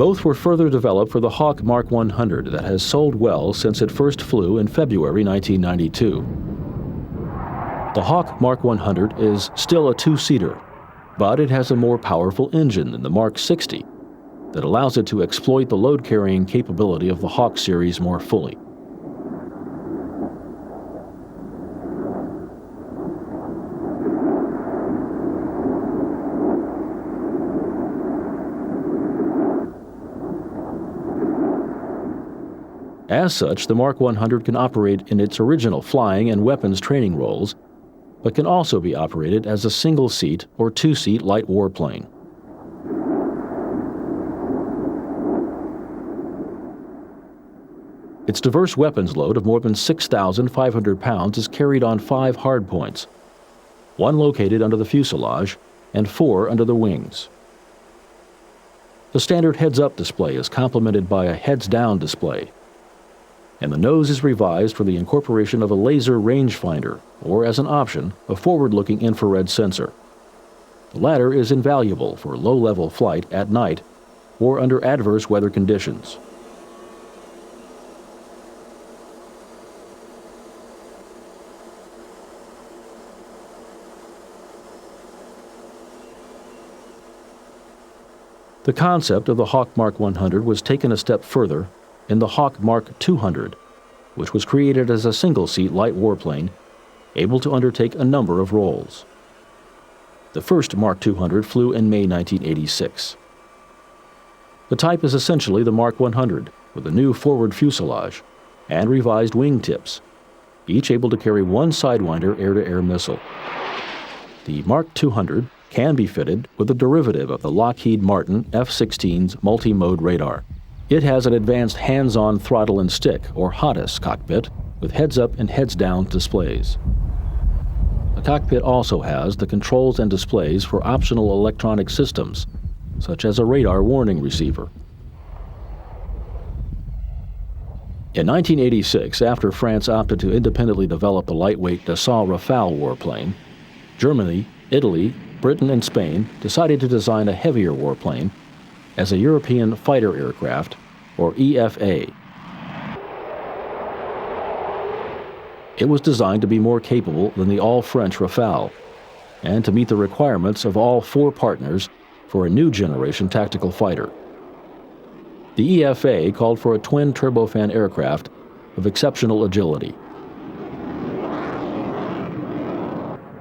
Both were further developed for the Hawk Mark 100 that has sold well since it first flew in February 1992. The Hawk Mark 100 is still a two-seater, but it has a more powerful engine than the Mark 60 that allows it to exploit the load-carrying capability of the Hawk series more fully. As such, the Mark 100 can operate in its original flying and weapons training roles, but can also be operated as a single-seat or two-seat light warplane. Its diverse weapons load of more than 6,500 pounds is carried on 5 hardpoints, 1 located under the fuselage and 4 under the wings. The standard heads-up display is complemented by a heads-down display, and the nose is revised for the incorporation of a laser rangefinder, or as an option, a forward-looking infrared sensor. The latter is invaluable for low-level flight at night or under adverse weather conditions. The concept of the Hawk Mark 100 was taken a step further in the Hawk Mark 200, which was created as a single-seat light warplane able to undertake a number of roles. The first Mark 200 flew in May 1986. The type is essentially the Mark 100 with a new forward fuselage and revised wing tips, each able to carry 1 Sidewinder air-to-air missile. The Mark 200 can be fitted with a derivative of the Lockheed Martin F-16's multi-mode radar. It has an advanced hands-on throttle and stick, or HOTAS, cockpit with heads-up and heads-down displays. The cockpit also has the controls and displays for optional electronic systems, such as a radar warning receiver. In 1986, after France opted to independently develop the lightweight Dassault Rafale warplane, Germany, Italy, Britain, and Spain decided to design a heavier warplane as a European fighter aircraft, or EFA. It was designed to be more capable than the all-French Rafale, and to meet the requirements of all 4 partners for a new generation tactical fighter. The EFA called for a twin turbofan aircraft of exceptional agility.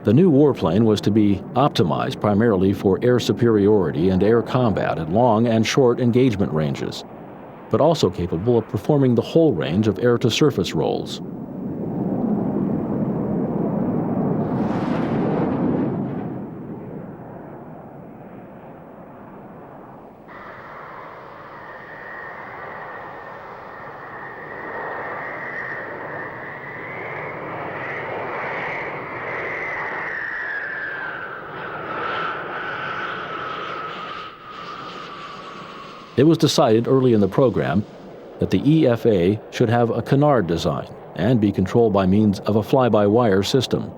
The new warplane was to be optimized primarily for air superiority and air combat at long and short engagement ranges, but also capable of performing the whole range of air-to-surface roles. It was decided early in the program that the EFA should have a canard design and be controlled by means of a fly-by-wire system.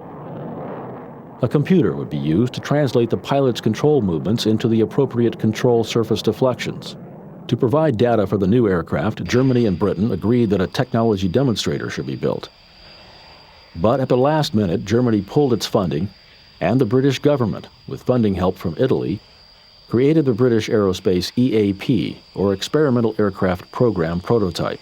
A computer would be used to translate the pilot's control movements into the appropriate control surface deflections. To provide data for the new aircraft, Germany and Britain agreed that a technology demonstrator should be built. But at the last minute, Germany pulled its funding, and the British government, with funding help from Italy, created the British Aerospace EAP, or Experimental Aircraft Program prototype.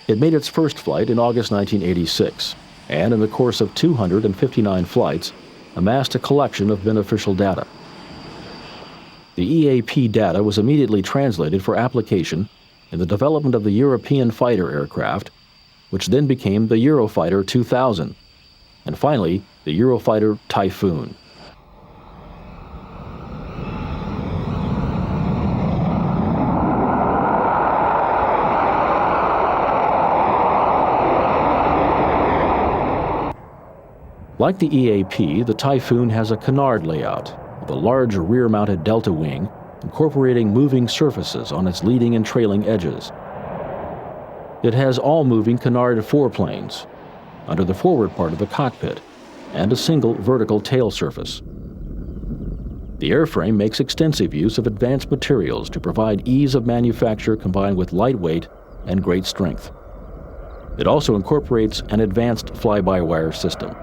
It made its first flight in August 1986, and in the course of 259 flights, amassed a collection of beneficial data. The EAP data was immediately translated for application in the development of the European fighter aircraft, which then became the Eurofighter 2000, and finally the Eurofighter Typhoon. Like the EAP, the Typhoon has a canard layout with a large rear-mounted delta wing incorporating moving surfaces on its leading and trailing edges. It has all-moving canard foreplanes under the forward part of the cockpit and a single vertical tail surface. The airframe makes extensive use of advanced materials to provide ease of manufacture combined with lightweight and great strength. It also incorporates an advanced fly-by-wire system.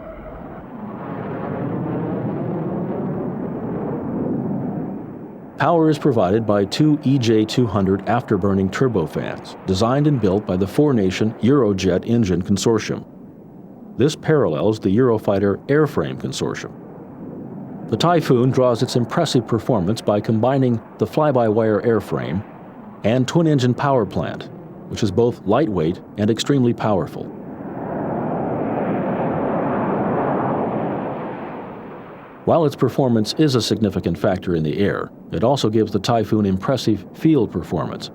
Power is provided by two EJ200 afterburning turbofans, designed and built by the four-nation Eurojet Engine Consortium. This parallels the Eurofighter Airframe Consortium. The Typhoon draws its impressive performance by combining the fly-by-wire airframe and twin-engine power plant, which is both lightweight and extremely powerful. While its performance is a significant factor in the air, it also gives the Typhoon impressive field performance,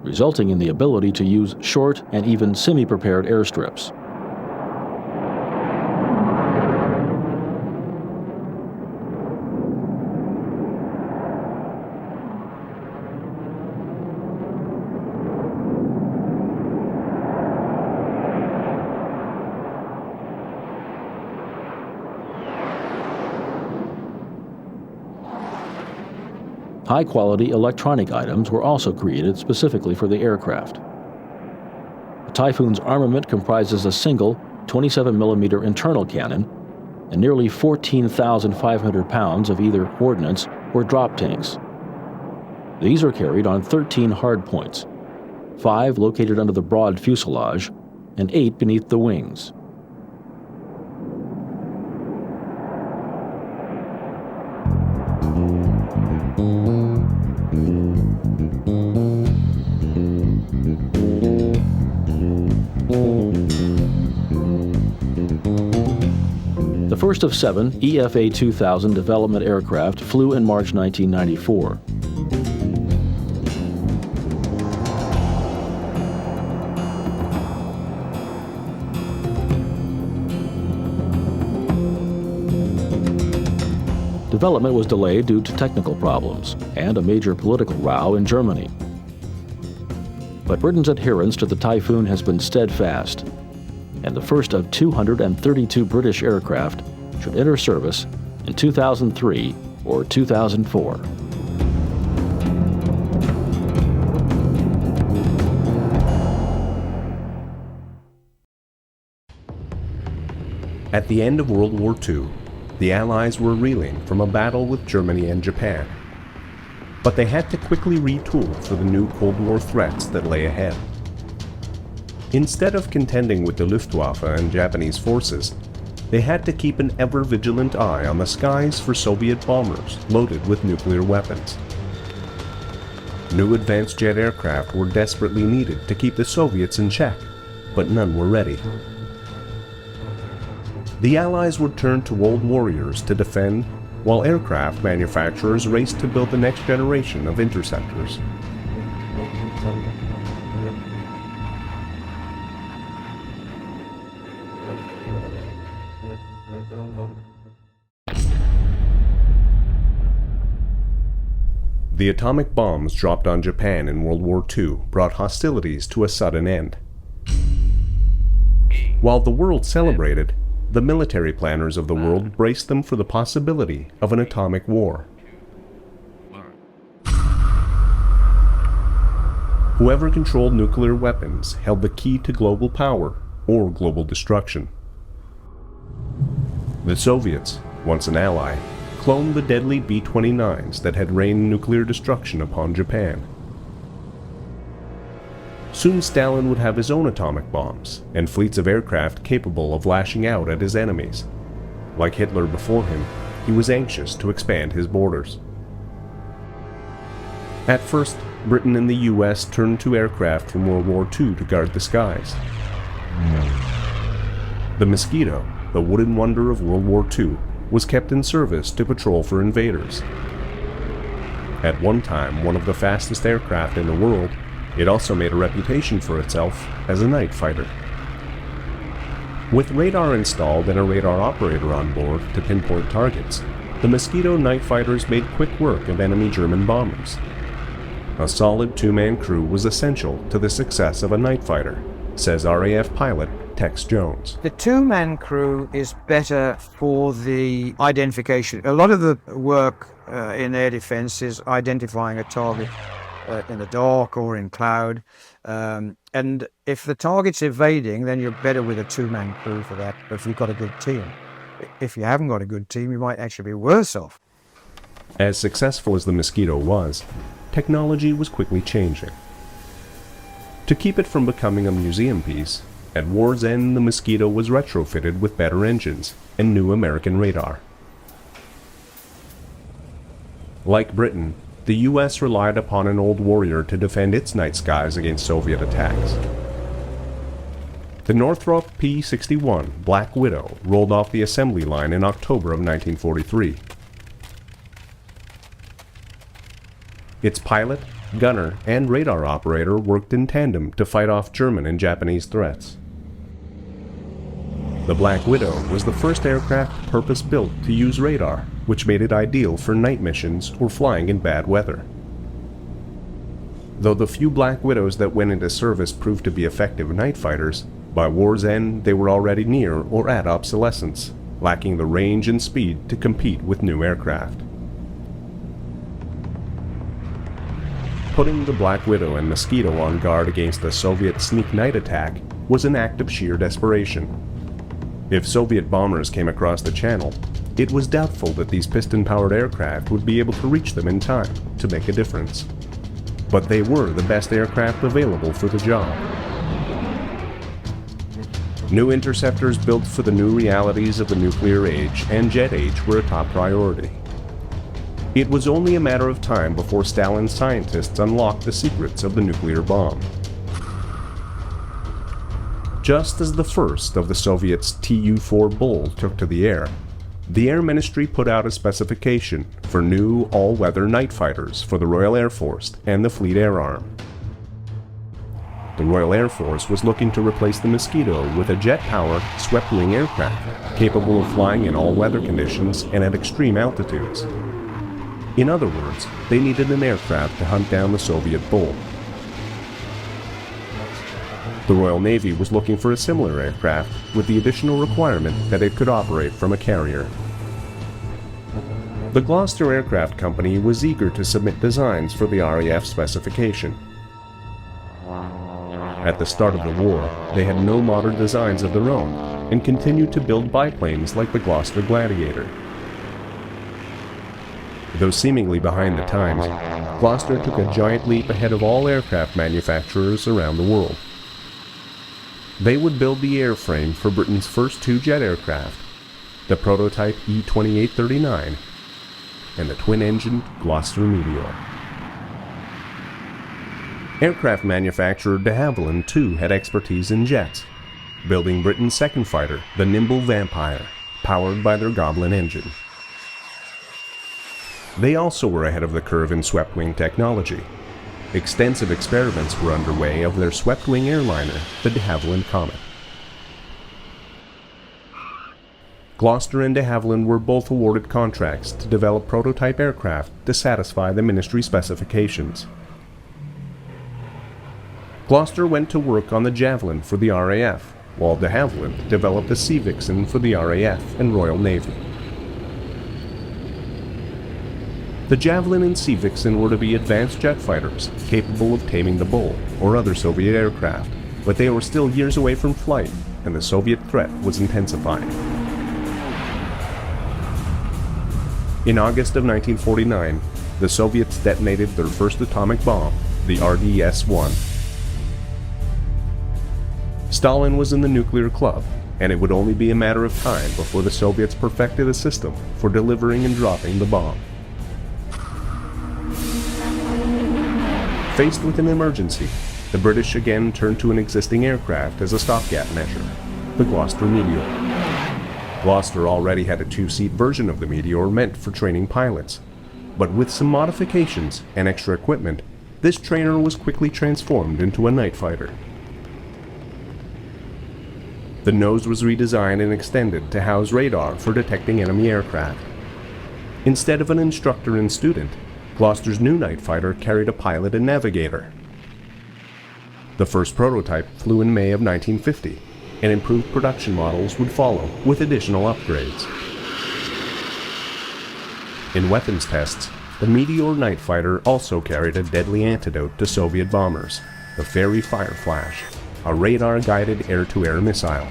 resulting in the ability to use short and even semi-prepared airstrips. High-quality electronic items were also created specifically for the aircraft. The Typhoon's armament comprises a single 27mm internal cannon and nearly 14,500 pounds of either ordnance or drop tanks. These are carried on 13 hardpoints, 5 located under the broad fuselage and 8 beneath the wings. The first of 7 EFA 2000 development aircraft flew in March 1994. Development was delayed due to technical problems and a major political row in Germany. But Britain's adherence to the Typhoon has been steadfast, and the first of 232 British aircraft should enter service in 2003 or 2004. At the end of World War II, the Allies were reeling from a battle with Germany and Japan. But they had to quickly retool for the new Cold War threats that lay ahead. Instead of contending with the Luftwaffe and Japanese forces, they had to keep an ever-vigilant eye on the skies for Soviet bombers loaded with nuclear weapons. New advanced jet aircraft were desperately needed to keep the Soviets in check, but none were ready. The Allies would turn to old warriors to defend, while aircraft manufacturers raced to build the next generation of interceptors. The atomic bombs dropped on Japan in World War II brought hostilities to a sudden end. While the world celebrated, the military planners of the world braced them for the possibility of an atomic war. Whoever controlled nuclear weapons held the key to global power or global destruction. The Soviets, once an ally, cloned the deadly B-29s that had rained nuclear destruction upon Japan. Soon Stalin would have his own atomic bombs, and fleets of aircraft capable of lashing out at his enemies. Like Hitler before him, he was anxious to expand his borders. At first, Britain and the US turned to aircraft from World War II to guard the skies. The Mosquito, the wooden wonder of World War II, was kept in service to patrol for invaders. At one time one of the fastest aircraft in the world, it also made a reputation for itself as a night fighter. With radar installed and a radar operator on board to pinpoint targets, the Mosquito night fighters made quick work of enemy German bombers. A solid two-man crew was essential to the success of a night fighter, says RAF pilot Tex Jones. The two-man crew is better for the identification. A lot of the work in air defense is identifying a target in the dark or in cloud. And if the target's evading, then you're better with a two-man crew for that, if you've got a good team. If you haven't got a good team, you might actually be worse off. As successful as the Mosquito was, technology was quickly changing. To keep it from becoming a museum piece, at war's end the Mosquito was retrofitted with better engines and new American radar. Like Britain, the US relied upon an old warrior to defend its night skies against Soviet attacks. The Northrop P-61 Black Widow rolled off the assembly line in October of 1943. Its pilot, gunner, and radar operator worked in tandem to fight off German and Japanese threats. The Black Widow was the first aircraft purpose-built to use radar, which made it ideal for night missions or flying in bad weather. Though the few Black Widows that went into service proved to be effective night fighters, by war's end they were already near or at obsolescence, lacking the range and speed to compete with new aircraft. Putting the Black Widow and Mosquito on guard against a Soviet sneak night attack was an act of sheer desperation. If Soviet bombers came across the channel, it was doubtful that these piston-powered aircraft would be able to reach them in time to make a difference. But they were the best aircraft available for the job. New interceptors built for the new realities of the nuclear age and jet age were a top priority. It was only a matter of time before Stalin's scientists unlocked the secrets of the nuclear bomb. Just as the first of the Soviets' Tu-4 Bull took to the air, the Air Ministry put out a specification for new all-weather night fighters for the Royal Air Force and the Fleet Air Arm. The Royal Air Force was looking to replace the Mosquito with a jet-powered, swept-wing aircraft capable of flying in all-weather conditions and at extreme altitudes. In other words, they needed an aircraft to hunt down the Soviet Bull. The Royal Navy was looking for a similar aircraft with the additional requirement that it could operate from a carrier. The Gloucester Aircraft Company was eager to submit designs for the RAF specification. At the start of the war, they had no modern designs of their own and continued to build biplanes like the Gloucester Gladiator. Though seemingly behind the times, Gloucester took a giant leap ahead of all aircraft manufacturers around the world. They would build the airframe for Britain's first two jet aircraft, the prototype E-2839 and the twin-engined Gloucester Meteor. Aircraft manufacturer de Havilland too had expertise in jets, building Britain's second fighter, the nimble Vampire, powered by their Goblin engine. They also were ahead of the curve in swept-wing technology. Extensive experiments were underway of their swept-wing airliner, the de Havilland Comet. Gloucester and de Havilland were both awarded contracts to develop prototype aircraft to satisfy the ministry specifications. Gloucester went to work on the Javelin for the RAF, while de Havilland developed the Sea Vixen for the RAF and Royal Navy. The Javelin and Sea Vixen were to be advanced jet fighters, capable of taming the Bull or other Soviet aircraft, but they were still years away from flight, and the Soviet threat was intensifying. In August of 1949, the Soviets detonated their first atomic bomb, the RDS-1. Stalin was in the nuclear club, and it would only be a matter of time before the Soviets perfected a system for delivering and dropping the bomb. Faced with an emergency, the British again turned to an existing aircraft as a stopgap measure, the Gloucester Meteor. Gloucester already had a two-seat version of the Meteor meant for training pilots, but with some modifications and extra equipment, this trainer was quickly transformed into a night fighter. The nose was redesigned and extended to house radar for detecting enemy aircraft. Instead of an instructor and student, Gloucester's new night fighter carried a pilot and navigator. The first prototype flew in May of 1950, and improved production models would follow with additional upgrades. In weapons tests, the Meteor night fighter also carried a deadly antidote to Soviet bombers, the Fairy Fireflash, a radar-guided air-to-air missile.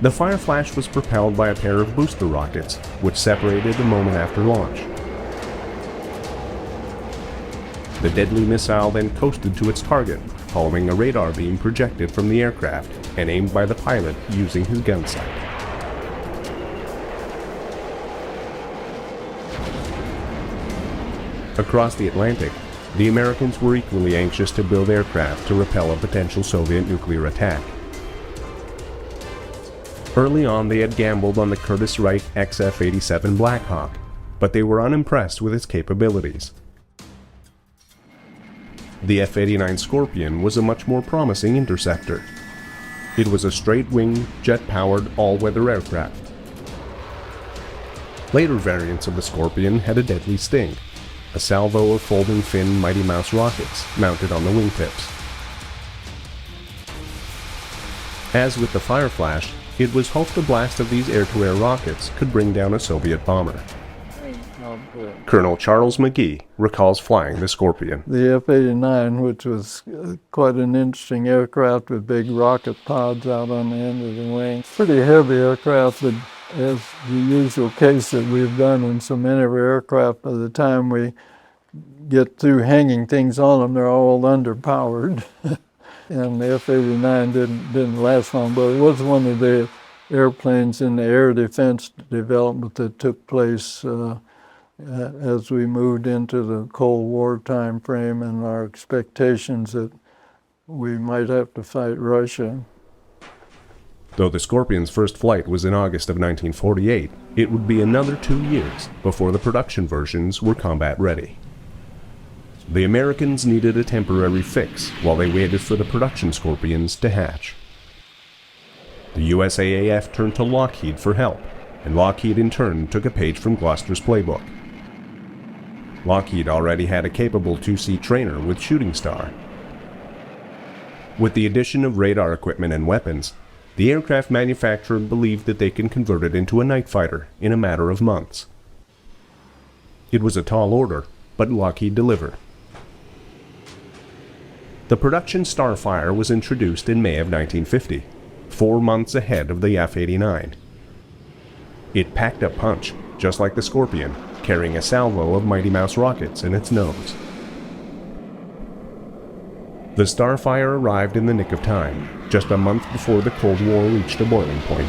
The Fireflash was propelled by a pair of booster rockets, which separated a moment after launch. The deadly missile then coasted to its target, following a radar beam projected from the aircraft and aimed by the pilot using his gun sight. Across the Atlantic, the Americans were equally anxious to build aircraft to repel a potential Soviet nuclear attack. Early on, they had gambled on the Curtiss-Wright XF-87 Black Hawk, but they were unimpressed with its capabilities. The F-89 Scorpion was a much more promising interceptor. It was a straight-wing, jet-powered, all-weather aircraft. Later variants of the Scorpion had a deadly sting, a salvo of folding-fin Mighty Mouse rockets mounted on the wingtips. As with the Fireflash, it was hoped a blast of these air-to-air rockets could bring down a Soviet bomber. Colonel Charles McGee recalls flying the Scorpion. The F-89, which was quite an interesting aircraft with big rocket pods out on the end of the wing. Pretty heavy aircraft, but as the usual case that we've done in so many of our aircraft, by the time we get through hanging things on them, they're all underpowered. And the F-89 didn't last long, but it was one of the airplanes in the air defense development that took place as we moved into the Cold War time frame and our expectations that we might have to fight Russia. Though the Scorpion's first flight was in August of 1948, it would be another 2 years before the production versions were combat ready. The Americans needed a temporary fix while they waited for the production Scorpions to hatch. The USAAF turned to Lockheed for help, and Lockheed in turn took a page from Gloucester's playbook. Lockheed already had a capable two-seat trainer with Shooting Star. With the addition of radar equipment and weapons, the aircraft manufacturer believed that they could convert it into a night fighter in a matter of months. It was a tall order, but Lockheed delivered. The production Starfire was introduced in May of 1950, 4 months ahead of the F-89. It packed a punch, just like the Scorpion, carrying a salvo of Mighty Mouse rockets in its nose. The Starfire arrived in the nick of time, just a month before the Cold War reached a boiling point.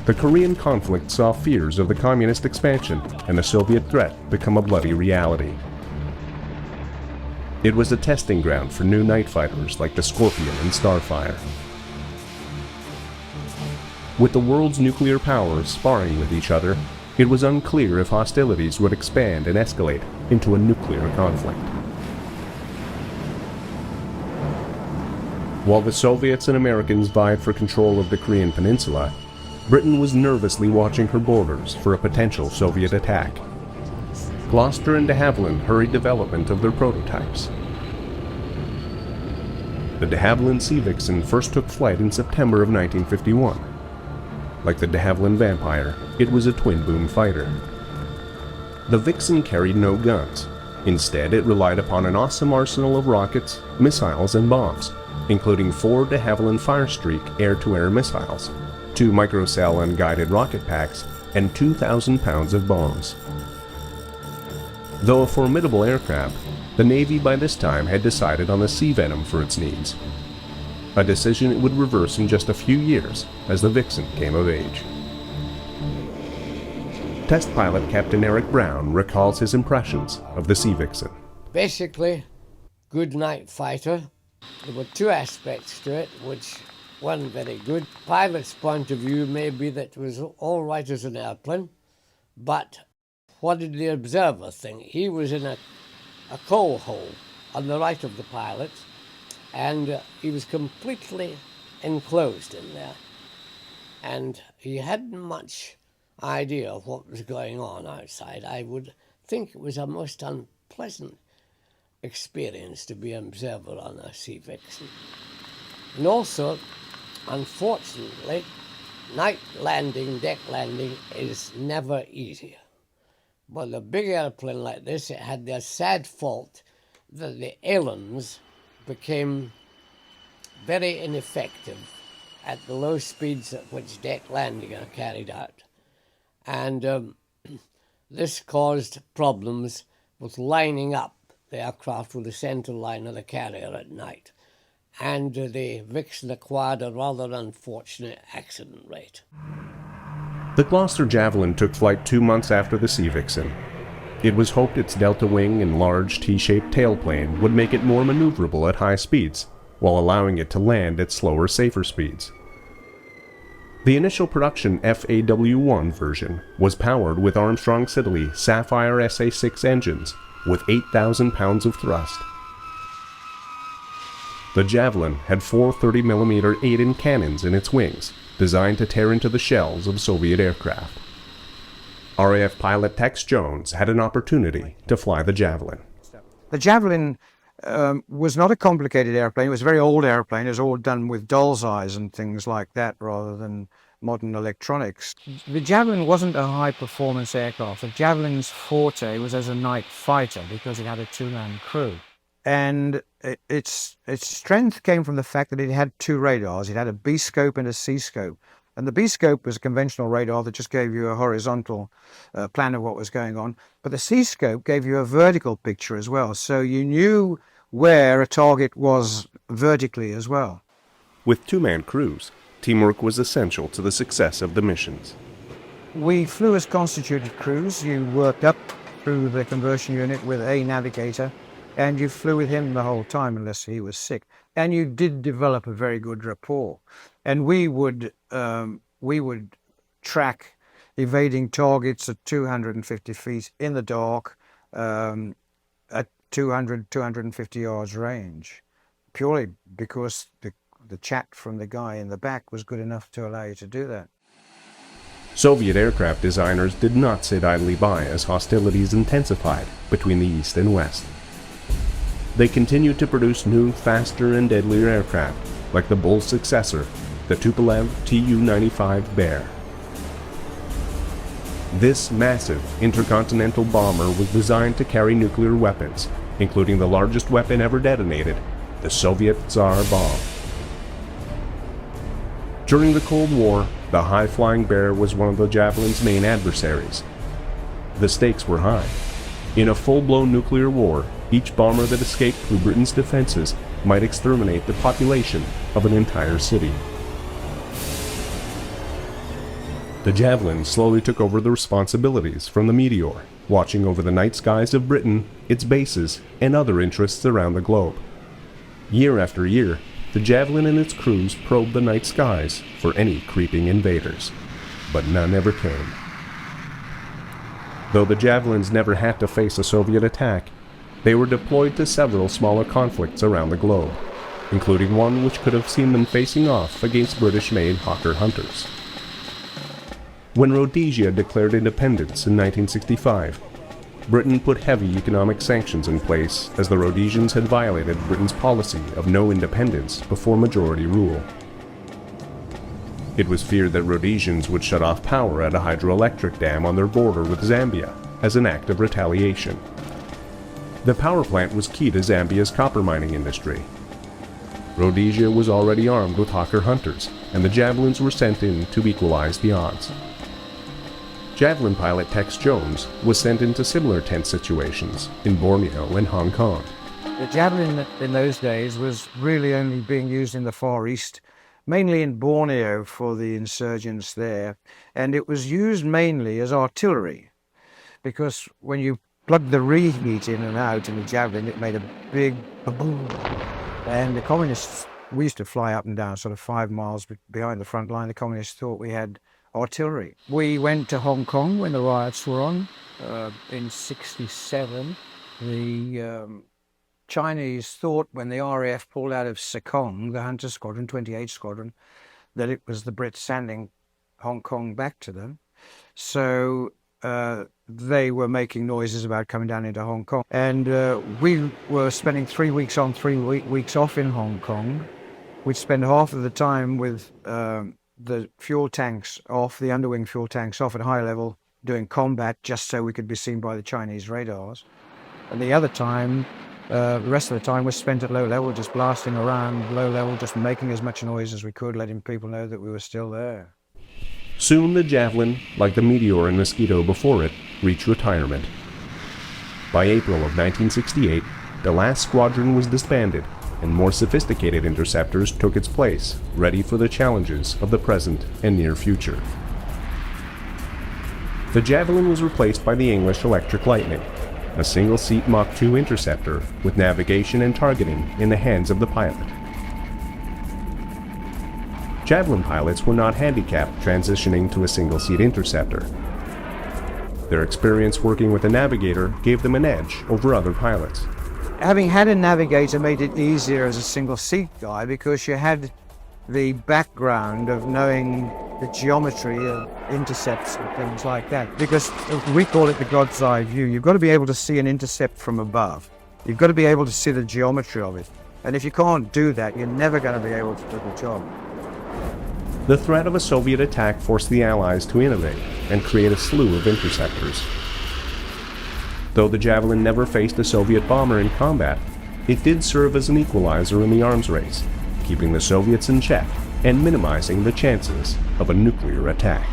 The Korean conflict saw fears of the communist expansion and the Soviet threat become a bloody reality. It was a testing ground for new night fighters like the Scorpion and Starfire. With the world's nuclear powers sparring with each other, it was unclear if hostilities would expand and escalate into a nuclear conflict. While the Soviets and Americans vied for control of the Korean peninsula, Britain was nervously watching her borders for a potential Soviet attack. Gloucester and de Havilland hurried development of their prototypes. The de Havilland Sea Vixen first took flight in September of 1951. Like the de Havilland Vampire, it was a twin-boom fighter. The Vixen carried no guns. Instead, it relied upon an awesome arsenal of rockets, missiles, and bombs, including 4 de Havilland Firestreak air-to-air missiles, 2 microcell unguided rocket packs, and 2,000 pounds of bombs. Though a formidable aircraft, the Navy by this time had decided on the Sea Venom for its needs, a decision it would reverse in just a few years as the Vixen came of age. Test pilot Captain Eric Brown recalls his impressions of the Sea Vixen. Basically, good night fighter. There were 2 aspects to it, which one very good. Pilot's point of view may be that it was all right as an airplane, but what did the observer think? He was in a coal hole on the right of the pilot, and he was completely enclosed in there. And he hadn't much idea of what was going on outside. I would think it was a most unpleasant experience to be an observer on a Sea Vixen. And also, unfortunately, night landing, deck landing is never easy. But a big airplane like this, it had the sad fault that the ailerons became very ineffective at the low speeds at which deck landing are carried out. And this caused problems with lining up the aircraft with the center line of the carrier at night. And the Vixen acquired a rather unfortunate accident rate. The Gloucester Javelin took flight 2 months after the Sea Vixen. It was hoped its delta wing and large T-shaped tailplane would make it more maneuverable at high speeds, while allowing it to land at slower, safer speeds. The initial production FAW-1 version was powered with Armstrong Siddeley Sapphire SA-6 engines with 8,000 pounds of thrust. The Javelin had four 30mm 8-inch cannons in its wings, designed to tear into the shells of Soviet aircraft. RAF pilot Tex Jones had an opportunity to fly the Javelin. The Javelin was not a complicated airplane. It was a very old airplane. It was all done with doll's eyes and things like that rather than modern electronics. The Javelin wasn't a high-performance aircraft. The Javelin's forte was as a night fighter because it had a two-man crew. And its strength came from the fact that it had two radars. It had a B scope and a C scope. And the B scope was a conventional radar that just gave you a horizontal plan of what was going on. But the C scope gave you a vertical picture as well. So you knew where a target was vertically as well. With two-man crews, teamwork was essential to the success of the missions. We flew as constituted crews. You worked up through the conversion unit with a navigator, and you flew with him the whole time unless he was sick. And you did develop a very good rapport. And we would track evading targets at 250 feet in the dark at 250 yards range, purely because the chat from the guy in the back was good enough to allow you to do that. Soviet aircraft designers did not sit idly by as hostilities intensified between the East and West. They continued to produce new, faster and deadlier aircraft, like the Bull's successor, the Tupolev Tu-95 Bear. This massive intercontinental bomber was designed to carry nuclear weapons, including the largest weapon ever detonated, the Soviet Tsar bomb. During the Cold War, the high-flying Bear was one of the Javelin's main adversaries. The stakes were high. In a full-blown nuclear war, each bomber that escaped through Britain's defenses might exterminate the population of an entire city. The Javelin slowly took over the responsibilities from the Meteor, watching over the night skies of Britain, its bases, and other interests around the globe. Year after year, the Javelin and its crews probed the night skies for any creeping invaders, but none ever came. Though the Javelins never had to face a Soviet attack, they were deployed to several smaller conflicts around the globe, including one which could have seen them facing off against British-made Hawker Hunters. When Rhodesia declared independence in 1965, Britain put heavy economic sanctions in place as the Rhodesians had violated Britain's policy of no independence before majority rule. It was feared that Rhodesians would shut off power at a hydroelectric dam on their border with Zambia as an act of retaliation. The power plant was key to Zambia's copper mining industry. Rhodesia was already armed with Hawker Hunters, and the Javelins were sent in to equalize the odds. Javelin pilot Tex Jones was sent into similar tense situations in Borneo and Hong Kong. The Javelin in those days was really only being used in the Far East, mainly in Borneo for the insurgents there, and it was used mainly as artillery, because when you plugged the reheat in and out in the Javelin, it made a big boom. And the communists, we used to fly up and down sort of 5 miles behind the front line. The communists thought we had artillery. We went to Hong Kong when the riots were on in '67. The Chinese thought when the RAF pulled out of Sekong, the Hunter Squadron, 28 Squadron, that it was the Brits sending Hong Kong back to them. So they were making noises about coming down into Hong Kong. And we were spending 3 weeks on, 3 weeks off in Hong Kong. We'd spend half of the time with the fuel tanks off, the underwing fuel tanks off at high level, doing combat just so we could be seen by the Chinese radars. And the other time, the rest of the time was spent at low level, just blasting around low level, just making as much noise as we could, letting people know that we were still there. Soon the Javelin, like the Meteor and Mosquito before it, reached retirement. By April of 1968, the last squadron was disbanded, and more sophisticated interceptors took its place, ready for the challenges of the present and near future. The Javelin was replaced by the English Electric Lightning, a single-seat Mach 2 interceptor with navigation and targeting in the hands of the pilot. Javelin pilots were not handicapped transitioning to a single-seat interceptor. Their experience working with a navigator gave them an edge over other pilots. Having had a navigator made it easier as a single-seat guy because you had the background of knowing the geometry of intercepts and things like that. Because we call it the God's eye view. You've got to be able to see an intercept from above. You've got to be able to see the geometry of it. And if you can't do that, you're never going to be able to do the job. The threat of a Soviet attack forced the Allies to innovate and create a slew of interceptors. Though the Javelin never faced a Soviet bomber in combat, it did serve as an equalizer in the arms race, keeping the Soviets in check and minimizing the chances of a nuclear attack.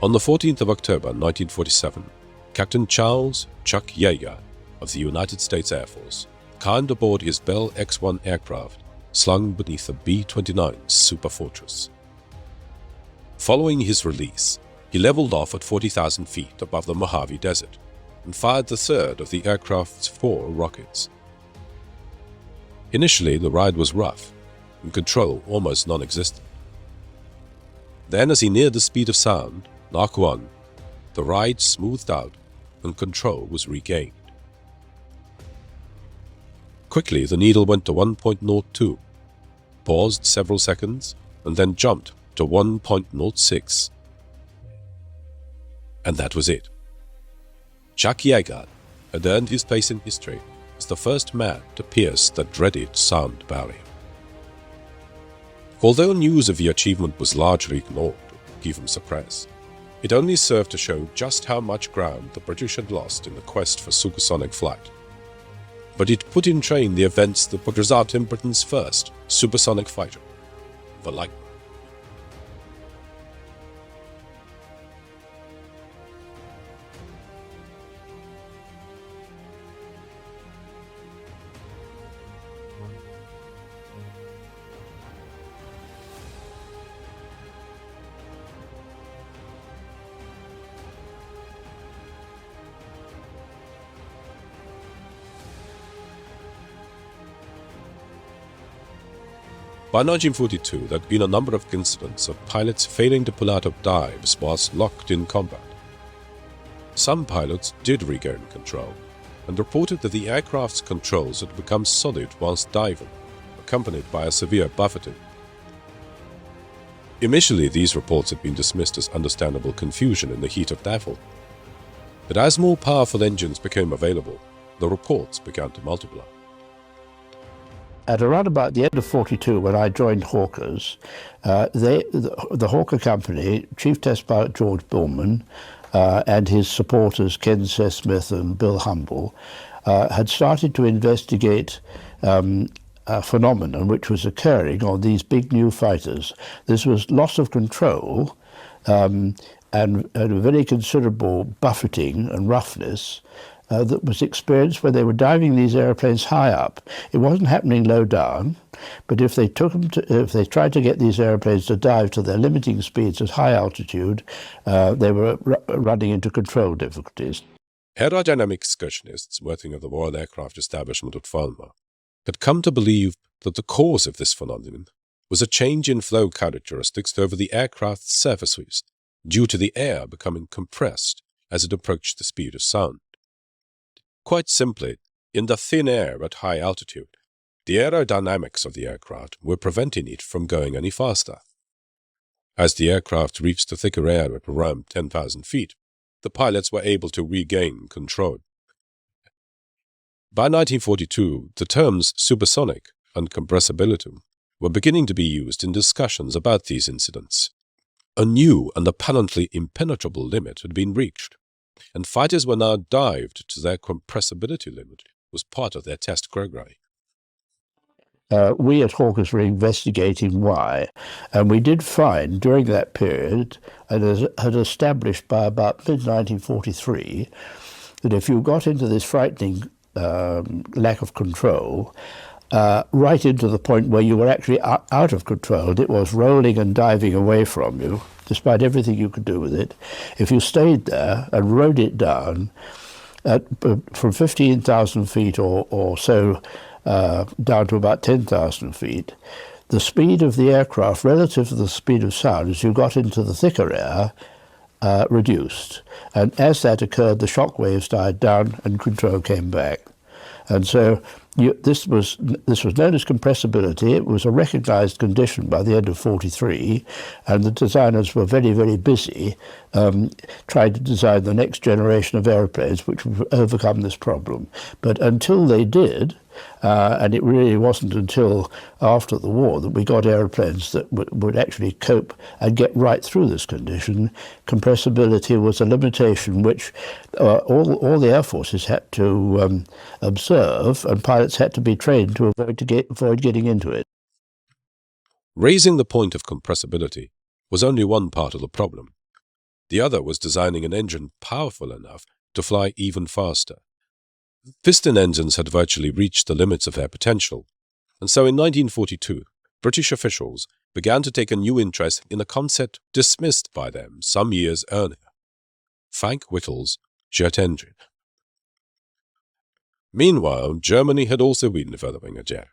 On the 14th of October 1947, Captain Charles Chuck Yeager of the United States Air Force climbed aboard his Bell X-1 aircraft slung beneath the B-29 Super Fortress. Following his release, he leveled off at 40,000 feet above the Mojave Desert and fired the third of the aircraft's 4 rockets. Initially, the ride was rough and control almost non-existent. Then, as he neared the speed of sound, Mach 1, the ride smoothed out and control was regained. Quickly, the needle went to 1.02, paused several seconds, and then jumped to 1.06. And that was it. Chuck Yeager had earned his place in history as the first man to pierce the dreaded sound barrier. Although news of the achievement was largely ignored or even suppressed, it only served to show just how much ground the British had lost in the quest for supersonic flight. But it put in train the events that would result in Britain's first supersonic fighter, the Lightning. By 1942, there had been a number of incidents of pilots failing to pull out of dives whilst locked in combat. Some pilots did regain control and reported that the aircraft's controls had become solid whilst diving, accompanied by a severe buffeting. Initially, these reports had been dismissed as understandable confusion in the heat of battle. But as more powerful engines became available, the reports began to multiply. At around about the end of 42, when I joined Hawkers, the Hawker Company, Chief Test Pilot George Bullman, and his supporters Ken Smith and Bill Humble, had started to investigate a phenomenon which was occurring on these big new fighters. This was loss of control and a very considerable buffeting and roughness that was experienced when they were diving these airplanes high up. It wasn't happening low down, but if they tried to get these airplanes to dive to their limiting speeds at high altitude, they were running into control difficulties. Aerodynamic excursionists working at the Royal Aircraft Establishment at Falmouth had come to believe that the cause of this phenomenon was a change in flow characteristics over the aircraft's surfaces due to the air becoming compressed as it approached the speed of sound. Quite simply, in the thin air at high altitude, the aerodynamics of the aircraft were preventing it from going any faster. As the aircraft reached the thicker air at around 10,000 feet, the pilots were able to regain control. By 1942, the terms supersonic and compressibility were beginning to be used in discussions about these incidents. A new and apparently impenetrable limit had been reached, and fighters were now dived to their compressibility limit was part of their test program. We at Hawkers were investigating why, and we did find during that period, and had established by about mid-1943, that if you got into this frightening lack of control, right into the point where you were actually out of control, it was rolling and diving away from you, despite everything you could do with it. If you stayed there and rode it down from 15,000 feet or so down to about 10,000 feet, the speed of the aircraft relative to the speed of sound as you got into the thicker air reduced. And as that occurred, the shock waves died down and control came back. And so this was known as compressibility. It was a recognized condition by the end of 43, and the designers were very, very busy trying to design the next generation of airplanes which would overcome this problem. But until they did, and it really wasn't until after the war that we got airplanes that would actually cope and get right through this condition. Compressibility was a limitation which all the air forces had to observe, and pilots had to be trained to avoid getting into it. Raising the point of compressibility was only one part of the problem. The other was designing an engine powerful enough to fly even faster. Piston engines had virtually reached the limits of their potential, and so in 1942, British officials began to take a new interest in a concept dismissed by them some years earlier: Frank Whittle's jet engine. Meanwhile, Germany had also been developing a jet.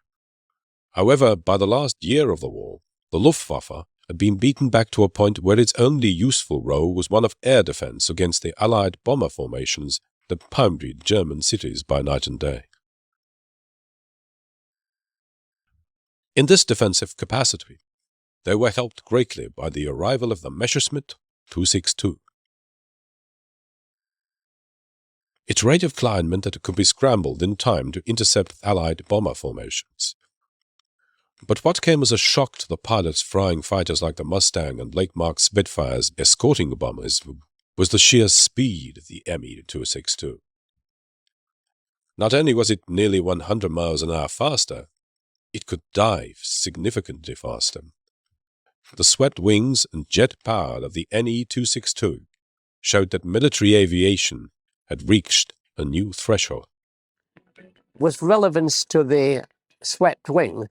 However, by the last year of the war, the Luftwaffe had been beaten back to a point where its only useful role was one of air defense against the Allied bomber formations that pounded German cities by night and day. In this defensive capacity, they were helped greatly by the arrival of the Messerschmitt 262. Its rate of climb meant that it could be scrambled in time to intercept Allied bomber formations. But what came as a shock to the pilots flying fighters like the Mustang and Lake Mark Spitfires escorting the bombers was the sheer speed of the Me-262. Not only was it nearly 100 miles an hour faster, it could dive significantly faster. The swept wings and jet power of the Ne-262 showed that military aviation had reached a new threshold. With relevance to the swept wing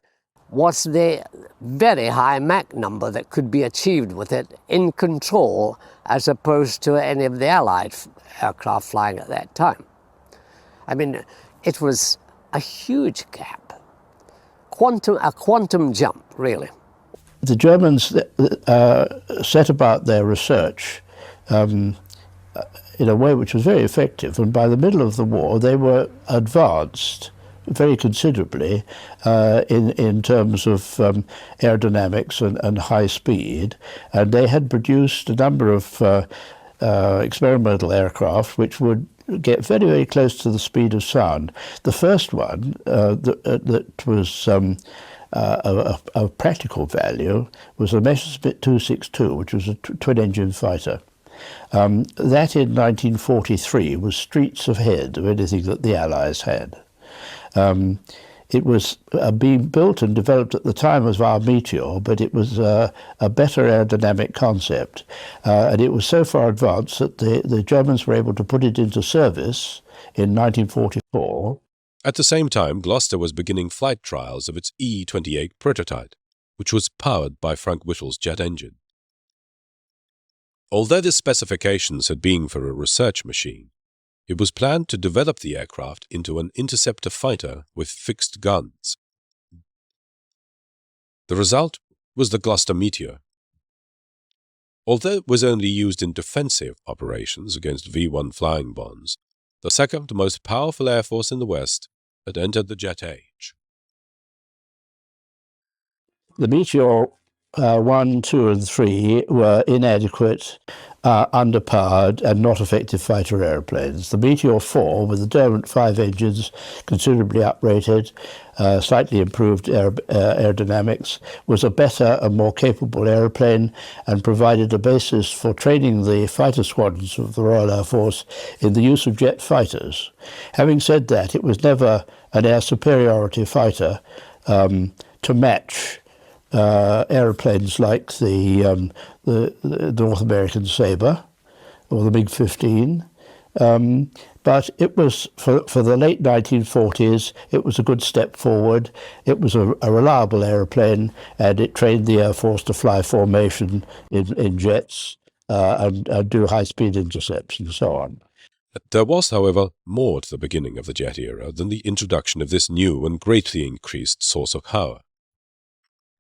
was the very high Mach number that could be achieved with it in control as opposed to any of the Allied aircraft flying at that time. I mean, it was a huge gap, a quantum jump, really. The Germans set about their research in a way which was very effective, and by the middle of the war they were advanced very considerably in terms of aerodynamics and high speed, and they had produced a number of experimental aircraft which would get very, very close to the speed of sound. The first one that was of practical value was the Messerschmitt 262, which was a twin-engine fighter. That in 1943 was streets ahead of anything that the Allies had. It was being built and developed at the time as our Meteor, but it was a better aerodynamic concept. And it was so far advanced that the Germans were able to put it into service in 1944. At the same time, Gloucester was beginning flight trials of its E-28 prototype, which was powered by Frank Whittle's jet engine. Although the specifications had been for a research machine, it was planned to develop the aircraft into an interceptor fighter with fixed guns. The result was the Gloucester Meteor. Although it was only used in defensive operations against V-1 flying bombs, the second most powerful air force in the West had entered the jet age. The Meteor 1, 2, and 3 were inadequate, underpowered, and not effective fighter aeroplanes. The Meteor 4, with the Derwent 5 engines considerably uprated, slightly improved aerodynamics, was a better and more capable aeroplane and provided a basis for training the fighter squadrons of the Royal Air Force in the use of jet fighters. Having said that, it was never an air superiority fighter to match aeroplanes like the North American Sabre or the MiG-15, but it was for the late 1940s. It was a good step forward. It was a reliable aeroplane, and it trained the Air Force to fly formation in jets and do high-speed intercepts and so on. There was, however, more to the beginning of the jet era than the introduction of this new and greatly increased source of power.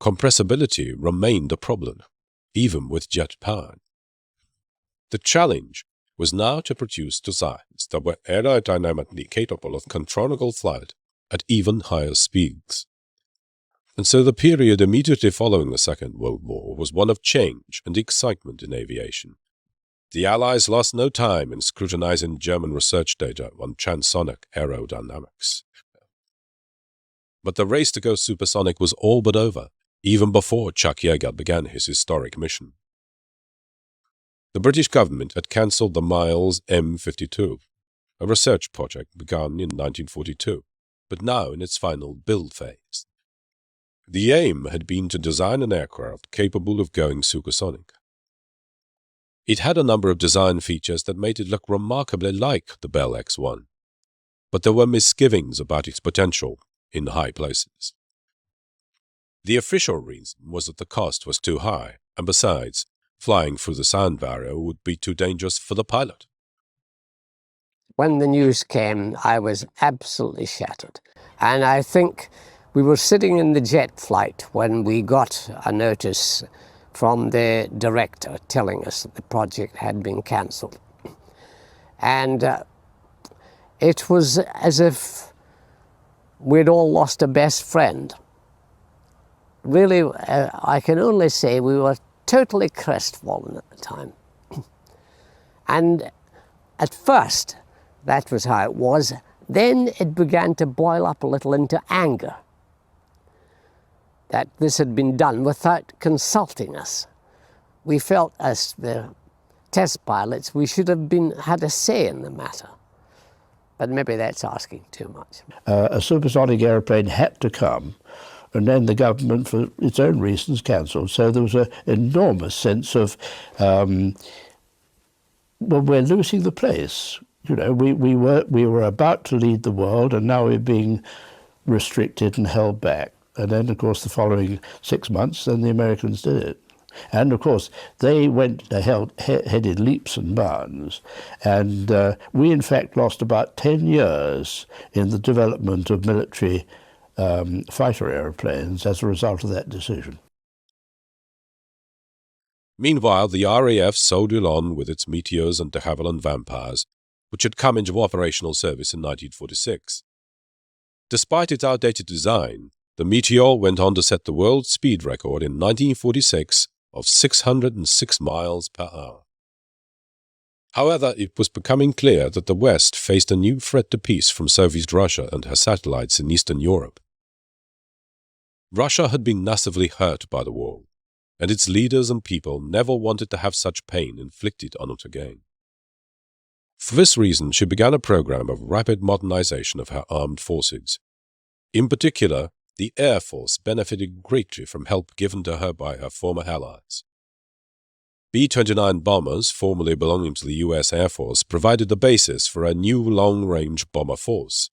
Compressibility remained a problem, even with jet power. The challenge was now to produce designs that were aerodynamically capable of controllable flight at even higher speeds. And so the period immediately following the Second World War was one of change and excitement in aviation. The Allies lost no time in scrutinizing German research data on transonic aerodynamics. But the race to go supersonic was all but over, even before Chuck Yeager began his historic mission. The British government had cancelled the Miles M52, a research project begun in 1942, but now in its final build phase. The aim had been to design an aircraft capable of going supersonic. It had a number of design features that made it look remarkably like the Bell X-1, but there were misgivings about its potential in high places. The official reason was that the cost was too high, and besides, flying through the sound barrier would be too dangerous for the pilot. When the news came, I was absolutely shattered. And I think we were sitting in the jet flight when we got a notice from the director telling us that the project had been cancelled. And it was as if we'd all lost a best friend. Really, I can only say we were totally crestfallen at the time. And at first, that was how it was. Then it began to boil up a little into anger that this had been done without consulting us. We felt, as the test pilots, we should have had a say in the matter. But maybe that's asking too much. A supersonic airplane had to come, and then the government, for its own reasons, cancelled. So there was an enormous sense of, well, we're losing the place. You know, we were about to lead the world, and now we're being restricted and held back. And then, of course, the following 6 months, then the Americans did it. And, of course, they went headed leaps and bounds. And we, in fact, lost about 10 years in the development of military fighter airplanes as a result of that decision. Meanwhile, the RAF soldiered on with its Meteors and de Havilland Vampires, which had come into operational service in 1946. Despite its outdated design, the Meteor went on to set the world speed record in 1946 of 606 miles per hour. However, it was becoming clear that the West faced a new threat to peace from Soviet Russia and her satellites in Eastern Europe. Russia had been massively hurt by the war, and its leaders and people never wanted to have such pain inflicted on it again. For this reason, she began a program of rapid modernization of her armed forces. In particular, the Air Force benefited greatly from help given to her by her former allies. B-29 bombers, formerly belonging to the US Air Force, provided the basis for a new long-range bomber force.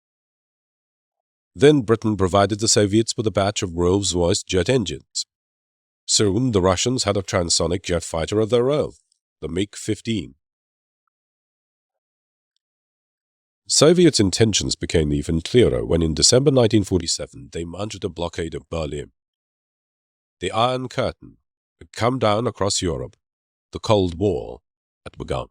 Then Britain provided the Soviets with a batch of Rolls-Royce jet engines. Soon the Russians had a transonic jet fighter of their own, the MiG-15. Soviets' intentions became even clearer when in December 1947 they mounted a blockade of Berlin. The Iron Curtain had come down across Europe. The Cold War had begun.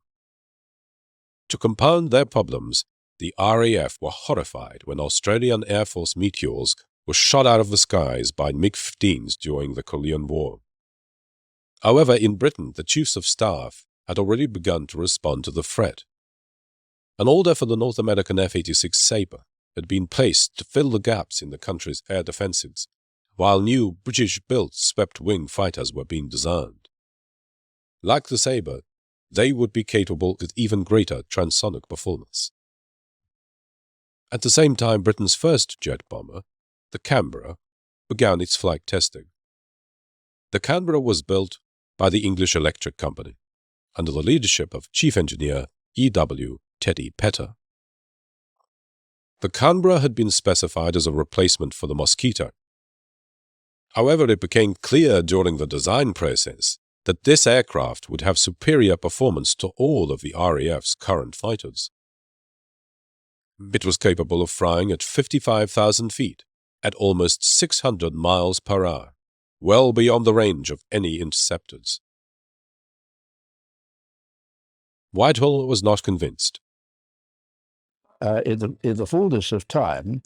To compound their problems, the RAF were horrified when Australian Air Force Meteors were shot out of the skies by MiG-15s during the Korean War. However, in Britain, the Chiefs of Staff had already begun to respond to the threat. An order for the North American F-86 Sabre had been placed to fill the gaps in the country's air defenses, while new British-built swept-wing fighters were being designed. Like the Sabre, they would be capable of even greater transonic performance. At the same time, Britain's first jet bomber, the Canberra, began its flight testing. The Canberra was built by the English Electric Company, under the leadership of Chief Engineer E.W. Teddy Petter. The Canberra had been specified as a replacement for the Mosquito. However, it became clear during the design process that this aircraft would have superior performance to all of the RAF's current fighters. It was capable of flying at 55,000 feet, at almost 600 miles per hour, well beyond the range of any interceptors. Whitehall was not convinced. In the fullness of time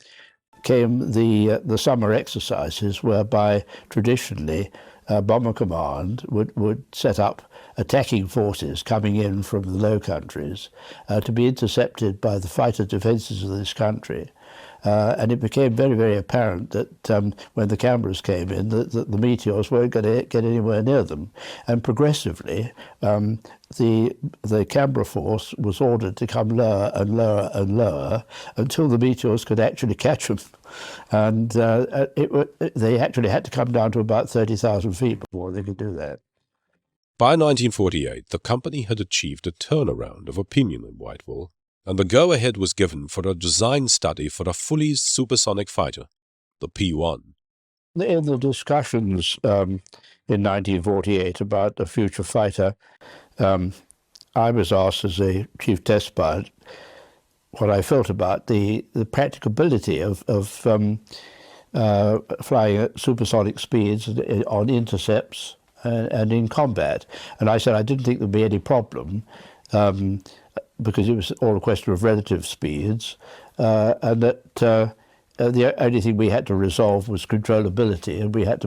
came the summer exercises, whereby traditionally Bomber Command would set up attacking forces coming in from the Low Countries to be intercepted by the fighter defences of this country. And it became very, very apparent that when the Canberras came in, that the Meteors weren't going to get anywhere near them. And progressively, the Canberra force was ordered to come lower and lower and lower until the Meteors could actually catch them. And they actually had to come down to about 30,000 feet before they could do that. By 1948, the company had achieved a turnaround of opinion in Whitehall, and the go-ahead was given for a design study for a fully supersonic fighter, the P-1. In the discussions in 1948 about the future fighter, I was asked as a chief test pilot what I felt about the practicability of flying at supersonic speeds on intercepts and in combat. And I said I didn't think there'd be any problem because it was all a question of relative speeds, and that the only thing we had to resolve was controllability, and we had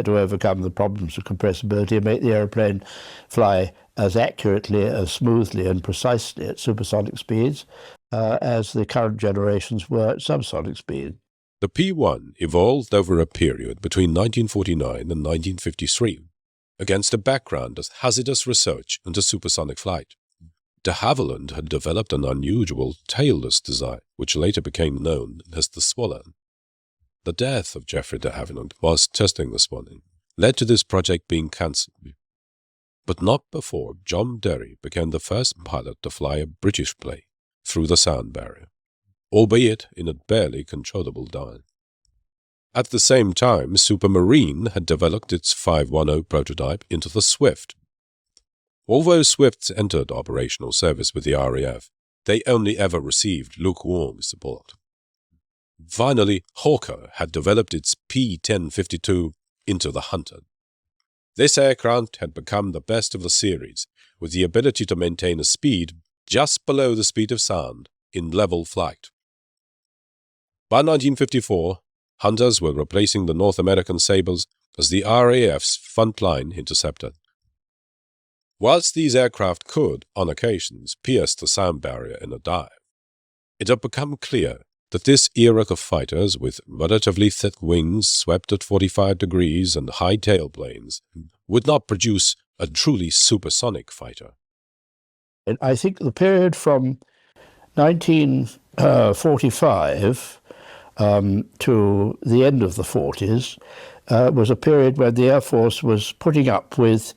to overcome the problems of compressibility and make the aeroplane fly as accurately, as smoothly and precisely at supersonic speeds as the current generations were at subsonic speed. The P-1 evolved over a period between 1949 and 1953 against a background of hazardous research into supersonic flight. De Havilland had developed an unusual tailless design, which later became known as the Swallow. The death of Geoffrey de Havilland whilst testing the Swallow led to this project being cancelled, but not before John Derry became the first pilot to fly a British plane through the sound barrier, albeit in a barely controllable dive. At the same time, Supermarine had developed its 510 prototype into the Swift. Although Swifts entered operational service with the RAF, they only ever received lukewarm support. Finally, Hawker had developed its P-1052 into the Hunter. This aircraft had become the best of the series, with the ability to maintain a speed just below the speed of sound in level flight. By 1954, Hunters were replacing the North American Sabres as the RAF's frontline interceptor. Whilst these aircraft could, on occasions, pierce the sound barrier in a dive, it had become clear that this era of fighters with relatively thick wings swept at 45 degrees and high tailplanes would not produce a truly supersonic fighter. And I think the period from 1945 to the end of the 40s was a period where the Air Force was putting up with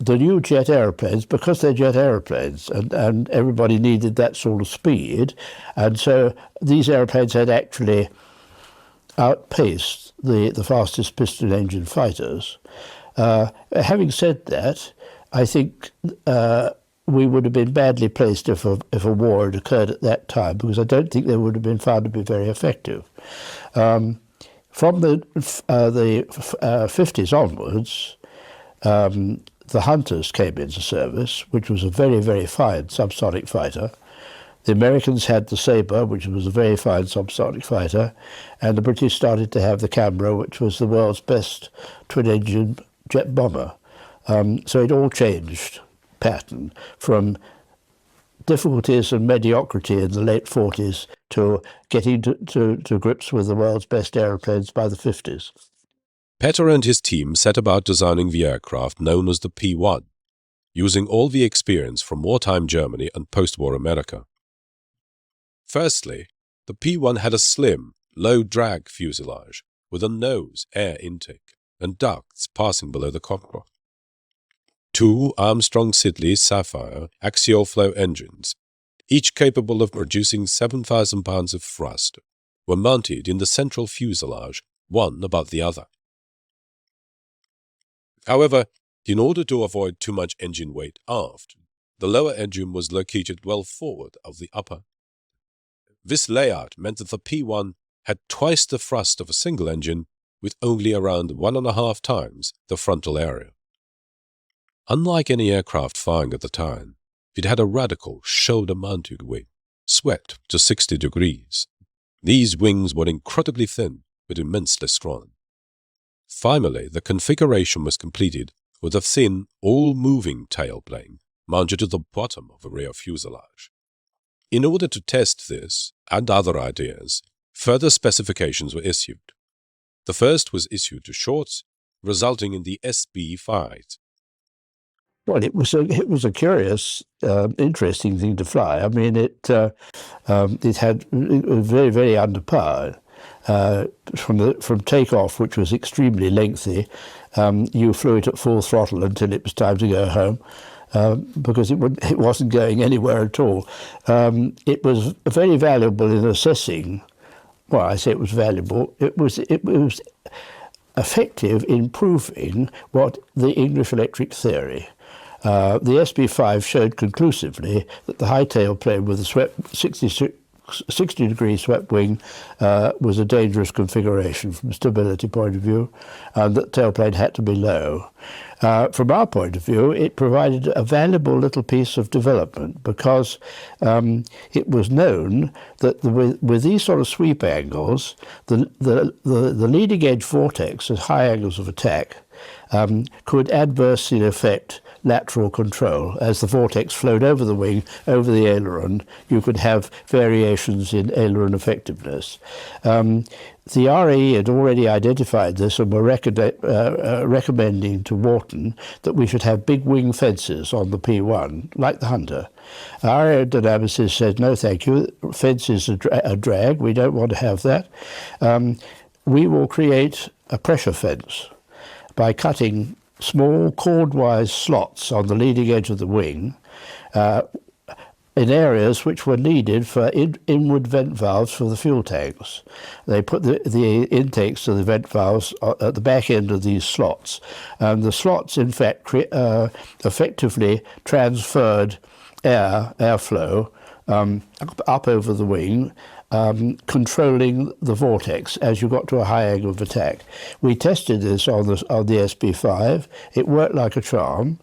the new jet aeroplanes, because they're jet aeroplanes, and everybody needed that sort of speed, and so these aeroplanes had actually outpaced the fastest piston engine fighters. Having said that, I think we would have been badly placed if a war had occurred at that time, because I don't think they would have been found to be very effective. From the 50s onwards, the Hunters came into service, which was a very, very fine subsonic fighter. The Americans had the Sabre, which was a very fine subsonic fighter, and the British started to have the Canberra, which was the world's best twin-engine jet bomber. So it all changed pattern from difficulties and mediocrity in the late 40s to getting to grips with the world's best aeroplanes by the 50s. Petter and his team set about designing the aircraft known as the P-1, using all the experience from wartime Germany and post-war America. Firstly, the P-1 had a slim, low-drag fuselage with a nose air intake and ducts passing below the cockpit. 2 Armstrong-Siddeley Sapphire axial flow engines, each capable of producing 7,000 pounds of thrust, were mounted in the central fuselage, one above the other. However, in order to avoid too much engine weight aft, the lower engine was located well forward of the upper. This layout meant that the P-1 had twice the thrust of a single engine with only around 1.5 times the frontal area. Unlike any aircraft flying at the time, it had a radical shoulder-mounted wing, swept to 60 degrees. These wings were incredibly thin but immensely strong. Finally, the configuration was completed with a thin, all-moving tailplane mounted to the bottom of the rear fuselage. In order to test this and other ideas, further specifications were issued. The first was issued to Shorts, resulting in the SB-5. Well, it was a curious, interesting thing to fly. I mean, it had very, very underpowered. From takeoff, which was extremely lengthy, you flew it at full throttle until it was time to go home, because it wasn't going anywhere at all. It was very valuable in assessing. Well, I say it was valuable. It was effective in proving what the English electric theory. The SB-5 showed conclusively that the high tail plane with the 60-degree swept wing was a dangerous configuration from a stability point of view, and that tailplane had to be low. From our point of view, it provided a valuable little piece of development, because it was known that with these sort of sweep angles, the leading edge vortex at high angles of attack could adversely affect lateral control. As the vortex flowed over the wing, over the aileron, you could have variations in aileron effectiveness. The RAE had already identified this and were recommending to Wharton that we should have big wing fences on the P-1, like the Hunter. Our aerodynamicists said, no thank you, fences are a drag, we don't want to have that. We will create a pressure fence by cutting small chordwise slots on the leading edge of the wing in areas which were needed for inward vent valves for the fuel tanks. They put the intakes of the vent valves at the back end of these slots, and the slots in fact effectively transferred airflow up over the wing, controlling the vortex as you got to a high angle of attack. We tested this on the SB-5. It worked like a charm.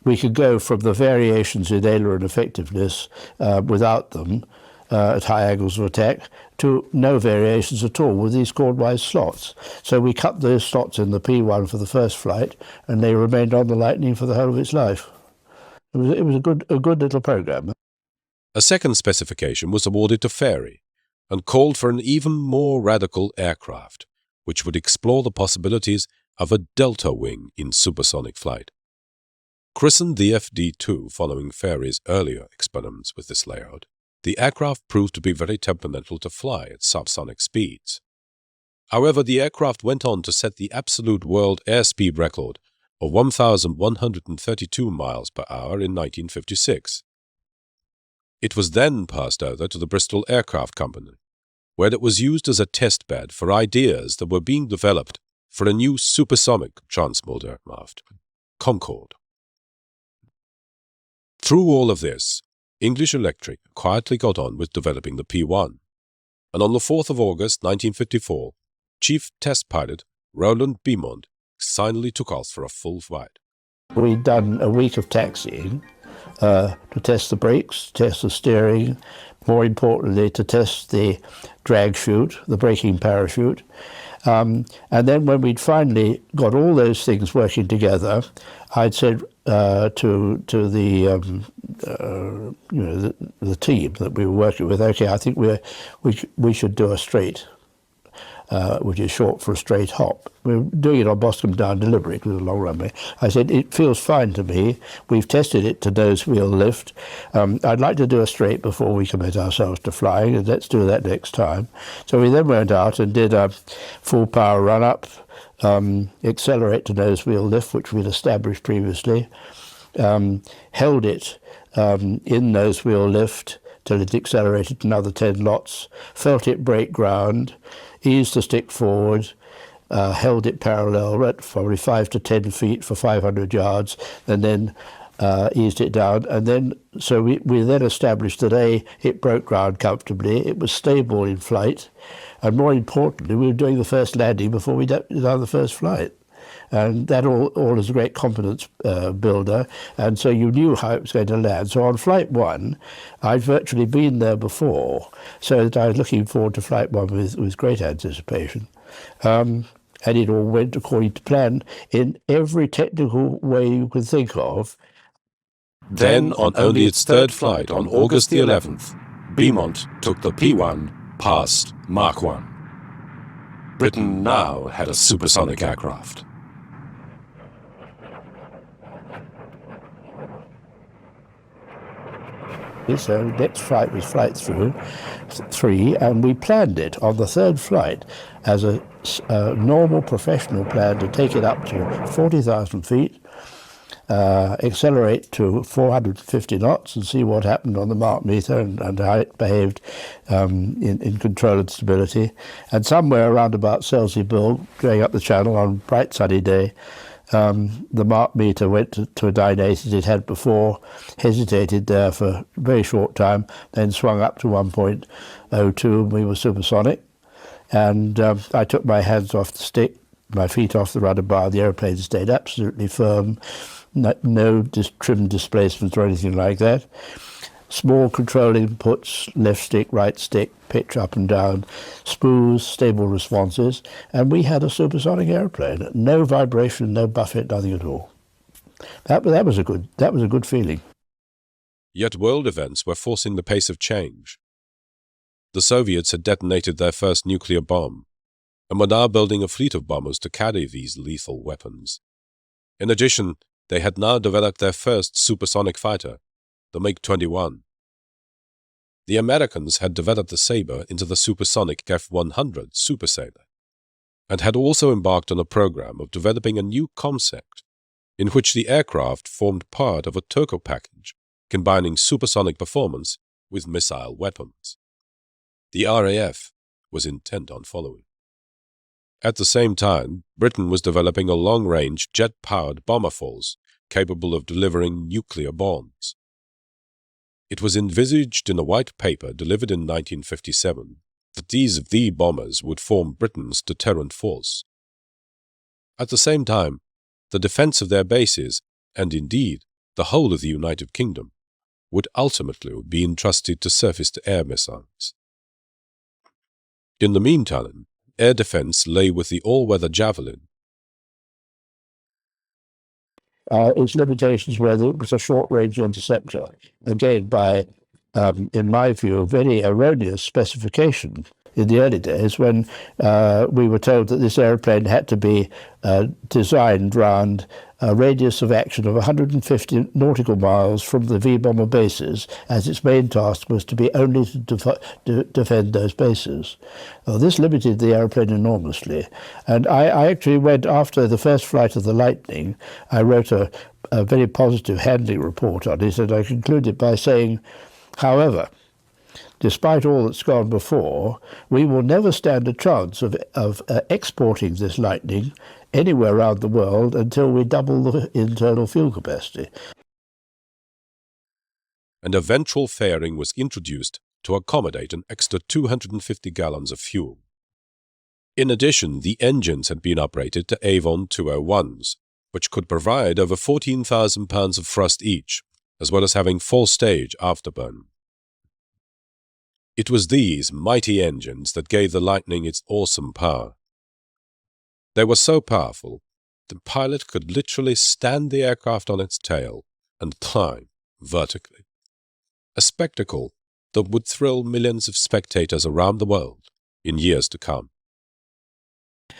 We could go from the variations in aileron effectiveness without them at high angles of attack to no variations at all with these chordwise slots. So we cut those slots in the P-1 for the first flight, and they remained on the Lightning for the whole of its life. It was a good little program. A second specification was awarded to Fairey and called for an even more radical aircraft, which would explore the possibilities of a delta wing in supersonic flight. Christened the FD-2 following Fairey's earlier experiments with this layout, the aircraft proved to be very temperamental to fly at subsonic speeds. However, the aircraft went on to set the absolute world airspeed record of 1,132 miles per hour in 1956. It was then passed over to the Bristol Aircraft Company, where it was used as a test bed for ideas that were being developed for a new supersonic transport aircraft, Concorde. Through all of this, English Electric quietly got on with developing the P-1, and on the 4th of August 1954, Chief Test Pilot Roland Beaumont finally took off for a full flight. We'd done a week of taxiing to test the brakes, test the steering, more importantly to test the drag chute, the braking parachute. And then when we'd finally got all those things working together, I'd said to the the team that we were working with, okay, I think we should do a straight, which is short for a straight hop. We were doing it on Boscombe Down deliberately, it was a long runway. I said, it feels fine to me. We've tested it to nose wheel lift. I'd like to do a straight before we commit ourselves to flying, and let's do that next time. So we then went out and did a full power run-up, accelerate to nose wheel lift, which we'd established previously, held it in nose wheel lift till it accelerated another 10 knots, felt it break ground, eased the stick forward, held it parallel at probably 5 to 10 feet for 500 yards, and then eased it down. And then, so we then established that it broke ground comfortably, it was stable in flight, and more importantly, we were doing the first landing before we did the first flight. And that all is a great confidence builder, and so you knew how it was going to land. So on flight one, I'd virtually been there before, so that I was looking forward to flight one with great anticipation. And it all went according to plan in every technical way you could think of. Then, on only its third flight on August the 11th, Beaumont took the P-1 past Mach 1. Britain now had a supersonic aircraft. So next flight was flight 3, and we planned it on the third flight as a normal professional plan to take it up to 40,000 feet, accelerate to 450 knots and see what happened on the Mach meter and how it behaved in control and stability. And somewhere around about Selseybill, going up the channel on a bright sunny day, the Mach meter went to a 980 it had before, hesitated there for a very short time, then swung up to 1.02 and we were supersonic. And I took my hands off the stick, my feet off the rudder bar, the airplane stayed absolutely firm, no trim displacements or anything like that. Small control inputs, left stick, right stick, pitch up and down, smooth, stable responses, and we had a supersonic airplane. No vibration, no buffet, nothing at all. That was a good feeling. Yet world events were forcing the pace of change. The Soviets had detonated their first nuclear bomb, and were now building a fleet of bombers to carry these lethal weapons. In addition, they had now developed their first supersonic fighter, the MiG-21. The Americans had developed the Sabre into the supersonic F-100 Super Sailor, and had also embarked on a program of developing a new concept in which the aircraft formed part of a Turco package combining supersonic performance with missile weapons. The RAF was intent on following. At the same time, Britain was developing a long-range jet-powered bomber force capable of delivering nuclear bombs. It was envisaged in a white paper delivered in 1957 that these V bombers would form Britain's deterrent force. At the same time, the defense of their bases, and indeed the whole of the United Kingdom, would ultimately be entrusted to surface-to-air missiles. In the meantime, air defense lay with the all-weather Javelin. Its limitations were that it was a short-range interceptor, again by, in my view, a very erroneous specification in the early days when we were told that this airplane had to be designed round a radius of action of 150 nautical miles from the V-bomber bases, as its main task was to be only to defend those bases. Well, this limited the aeroplane enormously, and I actually went, after the first flight of the Lightning, I wrote a very positive handling report on it, and I concluded by saying, however, despite all that's gone before, we will never stand a chance of exporting this Lightning anywhere around the world until we double the internal fuel capacity. And a ventral fairing was introduced to accommodate an extra 250 gallons of fuel. In addition, the engines had been upgraded to Avon 201s, which could provide over 14,000 pounds of thrust each, as well as having full-stage afterburn. It was these mighty engines that gave the Lightning its awesome power. They were so powerful, the pilot could literally stand the aircraft on its tail and climb vertically. A spectacle that would thrill millions of spectators around the world in years to come.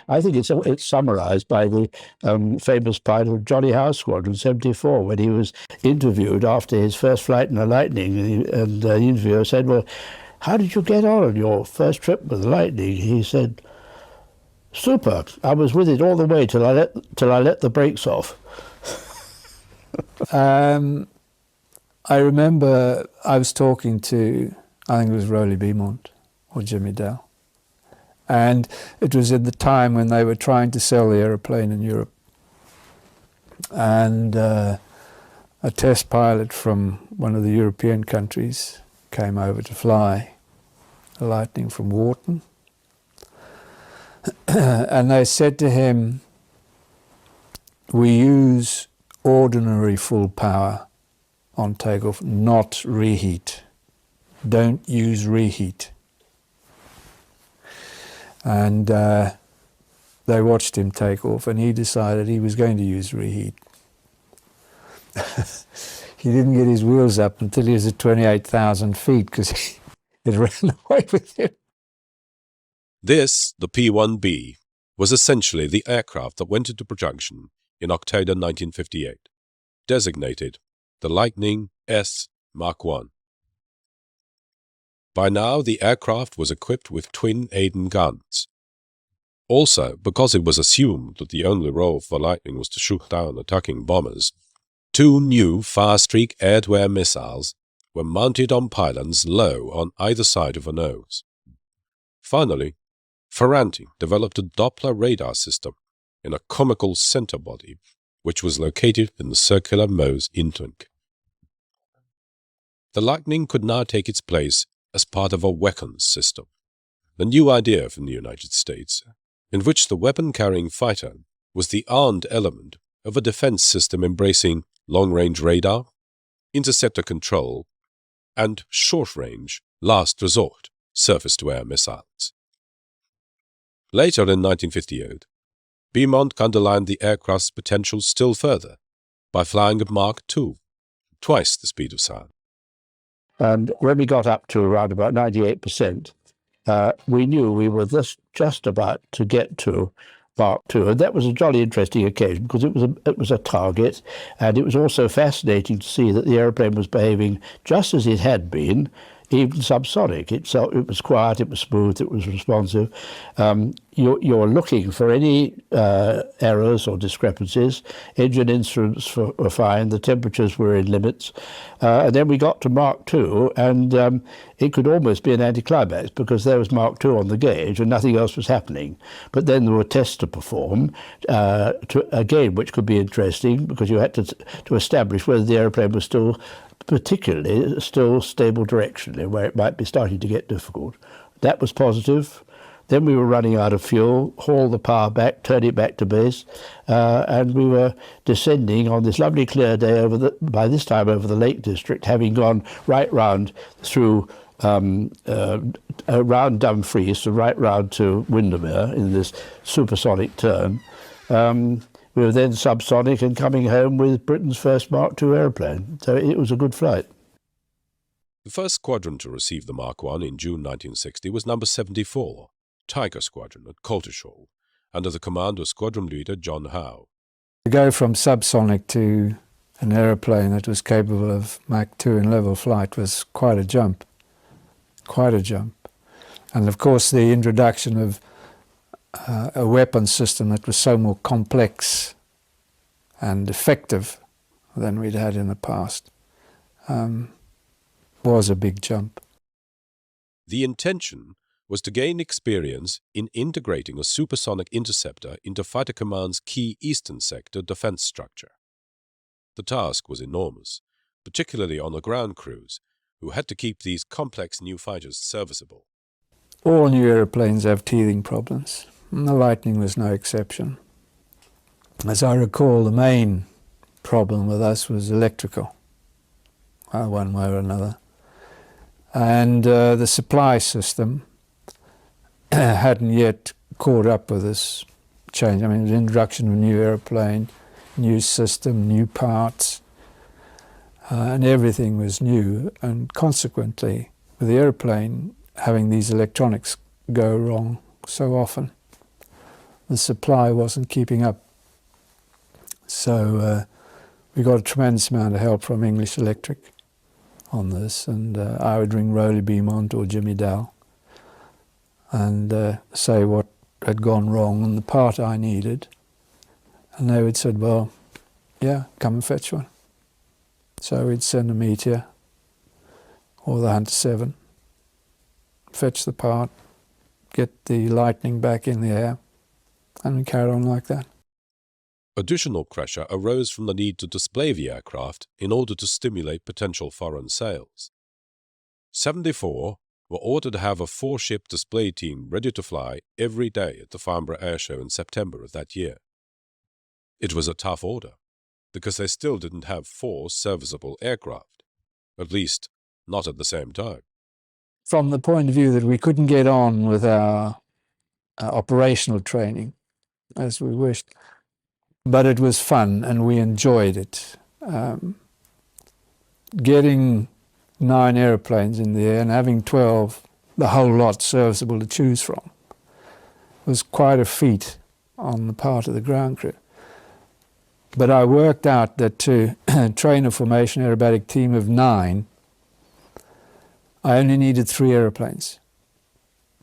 I think it's summarized by the famous pilot of Johnny Howe Squadron 74, when he was interviewed after his first flight in a Lightning, and the interviewer said, well, how did you get on your first trip with the Lightning? He said, super. I was with it all the way till I let the brakes off. I remember I was talking to, I think it was Rowley Beaumont or Jimmy Dell, and it was at the time when they were trying to sell the aeroplane in Europe, and a test pilot from one of the European countries came over to fly a Lightning from Wharton, and they said to him, we use ordinary full power on takeoff, not reheat. Don't use reheat. And they watched him take off, and he decided he was going to use reheat. He didn't get his wheels up until he was at 28,000 feet, because it ran away with him. This, the P-1B, was essentially the aircraft that went into production in October 1958, designated the Lightning S Mark I. By now, the aircraft was equipped with twin Aden guns. Also, because it was assumed that the only role of the Lightning was to shoot down attacking bombers, two new far-streak air-to-air missiles were mounted on pylons low on either side of the nose. Finally, Ferranti developed a Doppler radar system in a comical center body, which was located in the circular Mohs interlink. The Lightning could now take its place as part of a weapons system, the new idea from the United States, in which the weapon-carrying fighter was the armed element of a defense system embracing long-range radar, interceptor control, and short-range, last resort, surface-to-air missiles. Later in 1958, Beaumont underlined the aircraft's potential still further by flying a Mark II, twice the speed of sound. And when we got up to around about 98%, we knew we were just about to get to Mark II, and that was a jolly interesting occasion because it was a target, and it was also fascinating to see that the aeroplane was behaving just as it had been, even subsonic. It was quiet, it was smooth, it was responsive. You're looking for any errors or discrepancies. Engine instruments were fine, the temperatures were in limits. And then we got to Mark II, and it could almost be an anticlimax because there was Mark II on the gauge and nothing else was happening. But then there were tests to perform, again, which could be interesting because you had to establish whether the aeroplane was still stable directionally, where it might be starting to get difficult. That was positive. Then we were running out of fuel, hauled the power back, turned it back to base, and we were descending on this lovely clear day by this time over the Lake District, having gone right round through around Dumfries, so right round to Windermere in this supersonic turn. We were then subsonic and coming home with Britain's first Mark II airplane. So it was a good flight. The first squadron to receive the Mark I in June 1960 was number 74, Tiger Squadron at Coltishall, under the command of squadron leader John Howe. To go from subsonic to an aeroplane that was capable of Mach 2 in level flight was quite a jump. Quite a jump. And of course the introduction of a weapon system that was so more complex and effective than we'd had in the past was a big jump. The intention was to gain experience in integrating a supersonic interceptor into Fighter Command's key Eastern Sector defense structure. The task was enormous, particularly on the ground crews, who had to keep these complex new fighters serviceable. All new aeroplanes have teething problems, and the Lightning was no exception. As I recall, the main problem with us was electrical, one way or another. And the supply system hadn't yet caught up with this change. I mean, the introduction of a new aeroplane, new system, new parts, and everything was new. And consequently, with the aeroplane having these electronics go wrong so often, the supply wasn't keeping up. So we got a tremendous amount of help from English Electric on this, and I would ring Rolly Beaumont or Jimmy Dow and say what had gone wrong and the part I needed, and they would say, well, yeah, come and fetch one. So we'd send a Meteor or the Hunter 7, fetch the part, get the Lightning back in the air, and we carried on like that. Additional pressure arose from the need to display the aircraft in order to stimulate potential foreign sales. 74 were ordered to have a 4-ship display team ready to fly every day at the Farnborough Air Show in September of that year. It was a tough order, because they still didn't have 4 serviceable aircraft, at least not at the same time. From the point of view that we couldn't get on with our operational training as we wished, but it was fun and we enjoyed it. Getting 9 airplanes in the air and having 12, the whole lot serviceable to choose from, was quite a feat on the part of the ground crew. But I worked out that to train a formation aerobatic team of 9, I only needed 3 airplanes,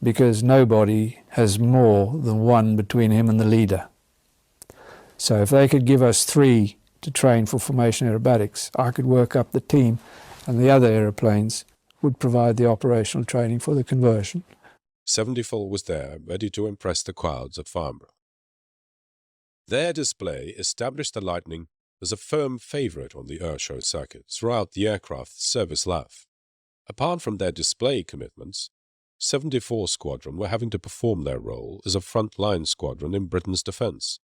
because nobody has more than 1 between him and the leader. So if they could give us 3 to train for formation aerobatics, I could work up the team, and the other aeroplanes would provide the operational training for the conversion. 74 was there, ready to impress the crowds at Farnborough. Their display established the Lightning as a firm favorite on the airshow circuit throughout the aircraft's service life. Apart from their display commitments, 74 Squadron were having to perform their role as a front-line squadron in Britain's defense.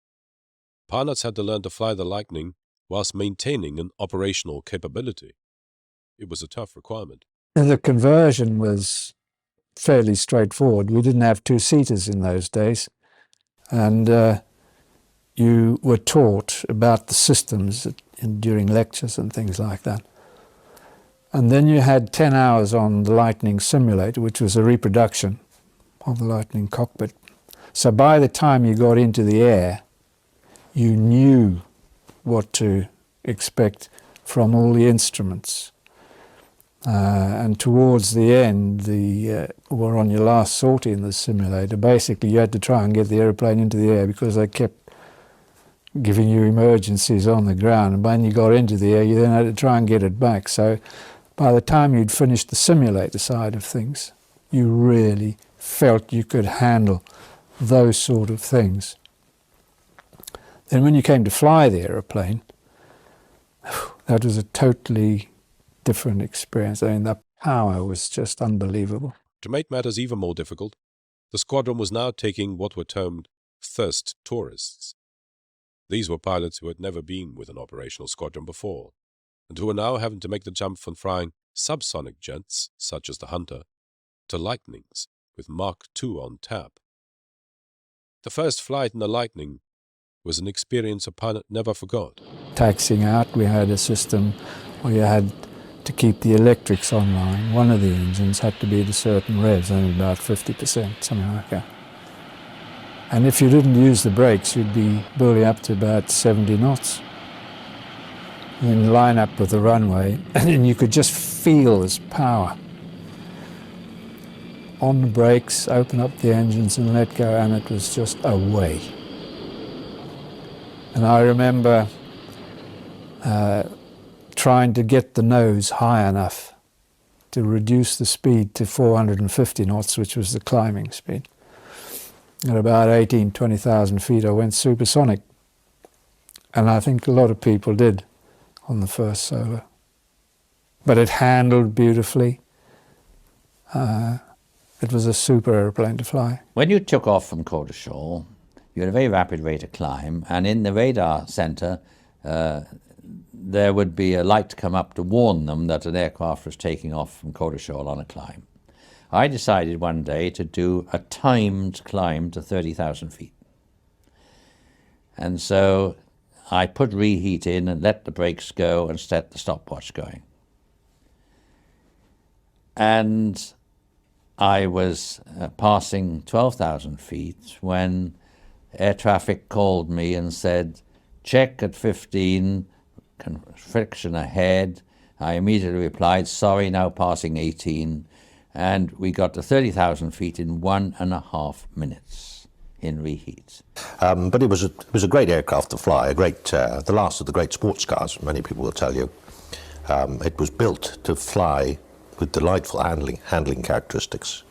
Pilots had to learn to fly the Lightning whilst maintaining an operational capability. It was a tough requirement. The conversion was fairly straightforward. We didn't have 2-seaters in those days, and you were taught about the systems during lectures and things like that. And then you had 10 hours on the Lightning simulator, which was a reproduction of the Lightning cockpit. So by the time you got into the air, you knew what to expect from all the instruments. And towards the end, or on your last sortie in the simulator, basically you had to try and get the aeroplane into the air because they kept giving you emergencies on the ground. And when you got into the air, you then had to try and get it back. So by the time you'd finished the simulator side of things, you really felt you could handle those sort of things. Then when you came to fly the aeroplane, that was a totally different experience. I mean, the power was just unbelievable. To make matters even more difficult, the squadron was now taking what were termed thirst tourists. These were pilots who had never been with an operational squadron before, and who were now having to make the jump from flying subsonic jets, such as the Hunter, to Lightnings with Mach 2 on tap. The first flight in the Lightning was an experience a pilot never forgot. Taxiing out, we had a system where you had to keep the electrics online. One of the engines had to be at a certain revs, only about 50%, something like that. And if you didn't use the brakes, you'd be building up to about 70 knots. And then line up with the runway, and then you could just feel this power. On the brakes, open up the engines and let go, and it was just away. And I remember trying to get the nose high enough to reduce the speed to 450 knots, which was the climbing speed. At about 20,000 feet, I went supersonic. And I think a lot of people did on the first solo. But it handled beautifully. It was a super airplane to fly. When you took off from Courteshaw, you had a very rapid rate of climb, and in the radar center, there would be a light come up to warn them that an aircraft was taking off from Courteshaw on a climb. I decided one day to do a timed climb to 30,000 feet. And so I put reheat in and let the brakes go and set the stopwatch going. And I was passing 12,000 feet when air traffic called me and said, check at 15, friction ahead. I immediately replied, sorry, now passing 18. And we got to 30,000 feet in 1.5 minutes in reheat. But it was a great aircraft to fly, the last of the great sports cars, many people will tell you. It was built to fly with delightful handling characteristics.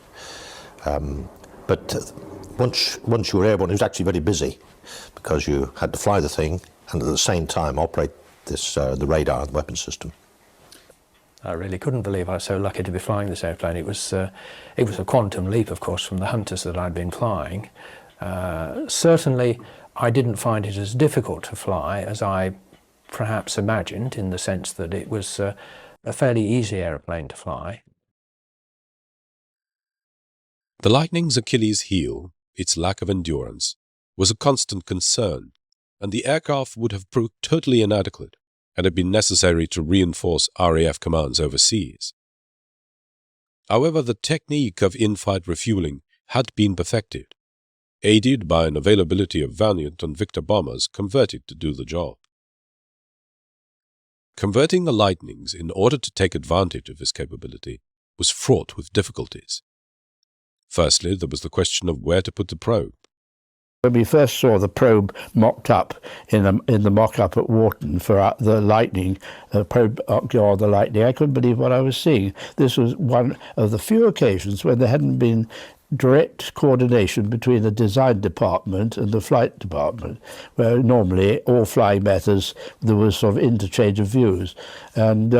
But once you were airborne, it was actually very busy because you had to fly the thing and at the same time operate the radar, the weapon system. I really couldn't believe I was so lucky to be flying this airplane. It was a quantum leap, of course, from the Hunters that I'd been flying. Certainly, I didn't find it as difficult to fly as I perhaps imagined, in the sense that it was a fairly easy airplane to fly. The Lightning's Achilles heel, its lack of endurance, was a constant concern, and the aircraft would have proved totally inadequate had it been necessary to reinforce RAF commands overseas. However, the technique of in-flight refueling had been perfected, aided by an availability of Valiant and Victor bombers converted to do the job. Converting the Lightnings in order to take advantage of this capability was fraught with difficulties. Firstly, there was the question of where to put the probe. When we first saw the probe mocked up in the mock-up at Wharton for the Lightning, probe or the Lightning, I couldn't believe what I was seeing. This was one of the few occasions when there hadn't been direct coordination between the design department and the flight department, where normally all flying matters there was sort of interchange of views. And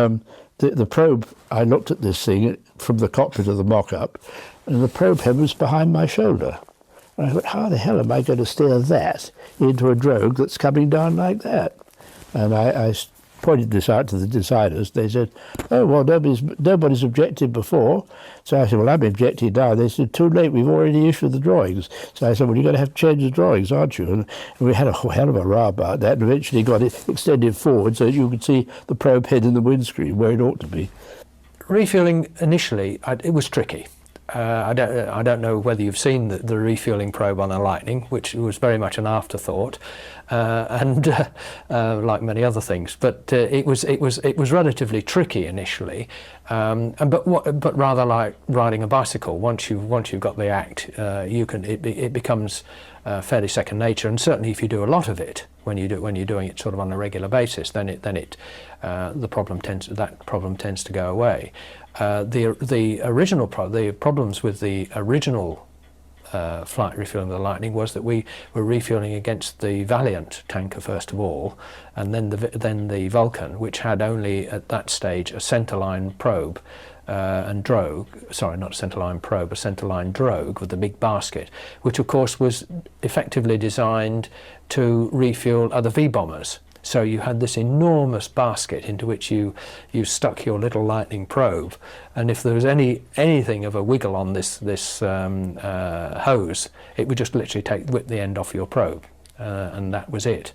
the probe, I looked at this thing from the cockpit of the mock-up, and the probe head was behind my shoulder. And I thought, how the hell am I going to steer that into a drogue that's coming down like that? And I pointed this out to the designers. They said, oh, well, nobody's objected before. So I said, well, I'm objecting now. They said, too late, we've already issued the drawings. So I said, well, you're going to have to change the drawings, aren't you? And we had a hell of a row about that, and eventually got it extended forward so that you could see the probe head in the windscreen where it ought to be. Refueling initially, it was tricky. I don't know whether you've seen the refueling probe on a Lightning, which was very much an afterthought, and like many other things. But it was relatively tricky initially, but rather like riding a bicycle. Once you've got the act, it becomes fairly second nature. And certainly if you do a lot of it, when you're doing it sort of on a regular basis, then the problem tends to go away. The problems with the original flight refueling of the Lightning was that we were refueling against the Valiant tanker first of all, and then the Vulcan, which had only at that stage a centerline probe and drogue. Sorry, not a centerline probe, a centerline drogue with the big basket, which of course was effectively designed to refuel other V-bombers. So you had this enormous basket into which you stuck your little Lightning probe, and if there was anything of a wiggle on this hose, it would just literally whip the end off your probe, and that was it.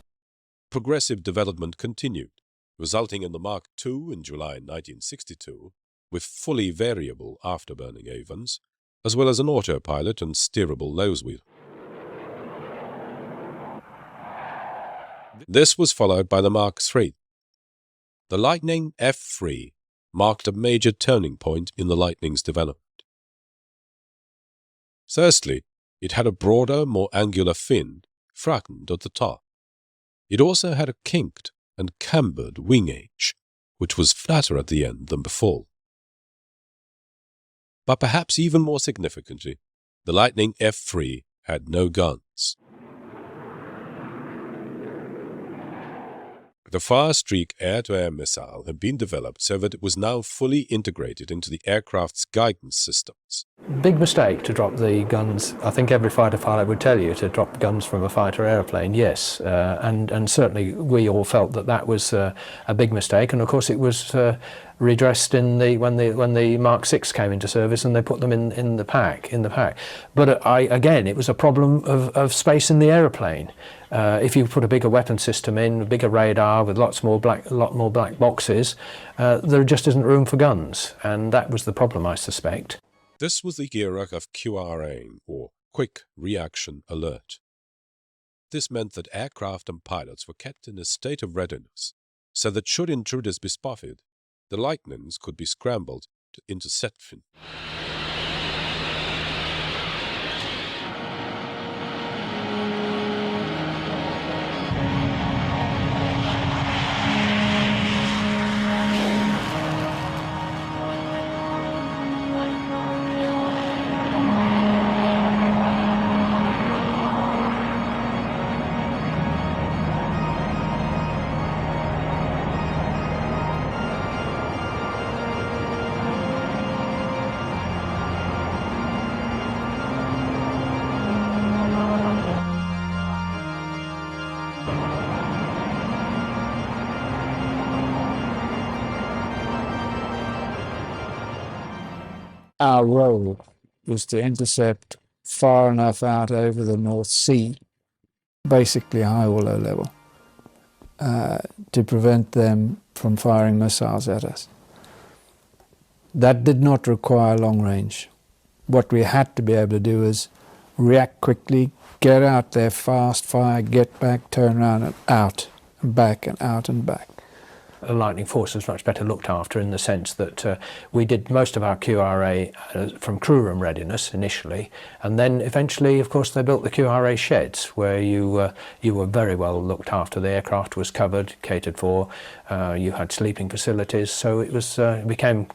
Progressive development continued, resulting in the Mark II in July 1962, with fully variable afterburning avons, as well as an autopilot and steerable nose wheel. This was followed by the Mark III. The Lightning F3 marked a major turning point in the Lightning's development. Firstly, it had a broader, more angular fin, flattened at the top. It also had a kinked and cambered wing edge, which was flatter at the end than before. But perhaps even more significantly, the Lightning F3 had no guns. The Fire-Streak air-to-air missile had been developed so that it was now fully integrated into the aircraft's guidance systems. Big mistake to drop the guns. I think every fighter pilot would tell you to drop guns from a fighter airplane, yes. And certainly we all felt that that was a big mistake. And of course it was redressed when the Mark VI came into service and they put them in the pack. But again, it was a problem of space in the aeroplane. If you put a bigger weapon system in, a bigger radar with lot more black boxes, there just isn't room for guns. And that was the problem, I suspect. This was the era of QRA, or Quick Reaction Alert. This meant that aircraft and pilots were kept in a state of readiness, so that should intruders be spotted, the Lightnings could be scrambled to intercept them. Our role was to intercept far enough out over the North Sea, basically high or low level, to prevent them from firing missiles at us. That did not require long range. What we had to be able to do is react quickly, get out there fast, fire, get back, turn around and out, and back and out and back. The Lightning Force was much better looked after in the sense that we did most of our QRA from crew room readiness initially, and then eventually, of course, they built the QRA sheds where you were very well looked after. The aircraft was covered, catered for, you had sleeping facilities, so it became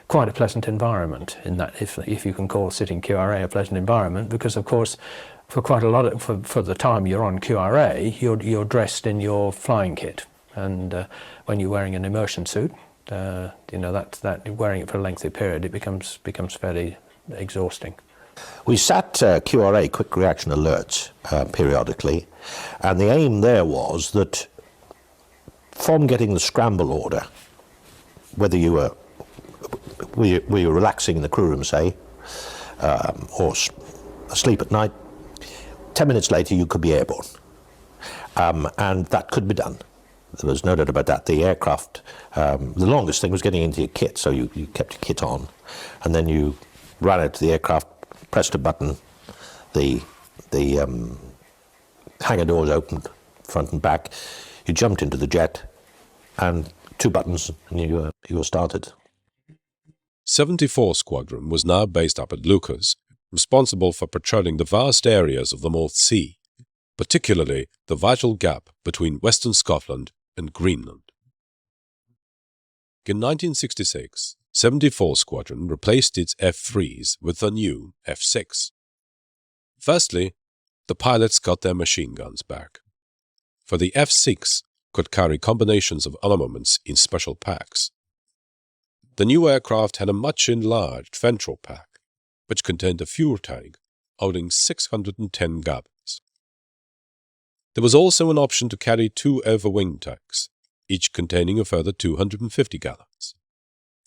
quite a pleasant environment in that, if you can call sitting QRA a pleasant environment, because of course for quite a lot for the time you're on QRA, you're dressed in your flying kit. And when you're wearing an immersion suit, that wearing it for a lengthy period, it becomes fairly exhausting. We sat QRA, quick reaction alerts, periodically, and the aim there was that from getting the scramble order, whether you were relaxing in the crew room, say, or asleep at night, 10 minutes later you could be airborne, and that could be done. There was no doubt about that. The aircraft, the longest thing was getting into your kit, so you kept your kit on, and then you ran out to the aircraft, pressed a button, the hangar doors opened, front and back, you jumped into the jet, and 2 buttons, and you were started. 74 Squadron was now based up at Lucas, responsible for patrolling the vast areas of the North Sea, particularly the vital gap between Western Scotland and Greenland. In 1966, 74 Squadron replaced its F3s with the new F6. Firstly, the pilots got their machine guns back, for the F6 could carry combinations of armaments in special packs. The new aircraft had a much enlarged ventral pack, which contained a fuel tank holding 610 gallons. There was also an option to carry 2 overwing tanks, each containing a further 250 gallons.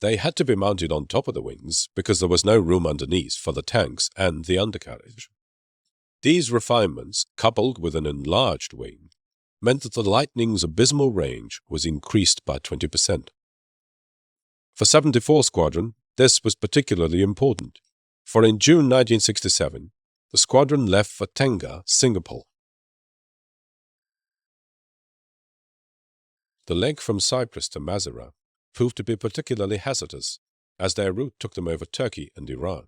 They had to be mounted on top of the wings because there was no room underneath for the tanks and the undercarriage. These refinements, coupled with an enlarged wing, meant that the Lightning's abysmal range was increased by 20%. For 74 Squadron, this was particularly important, for in June 1967, the squadron left for Tenga, Singapore. The leg from Cyprus to Mazara proved to be particularly hazardous, as their route took them over Turkey and Iran.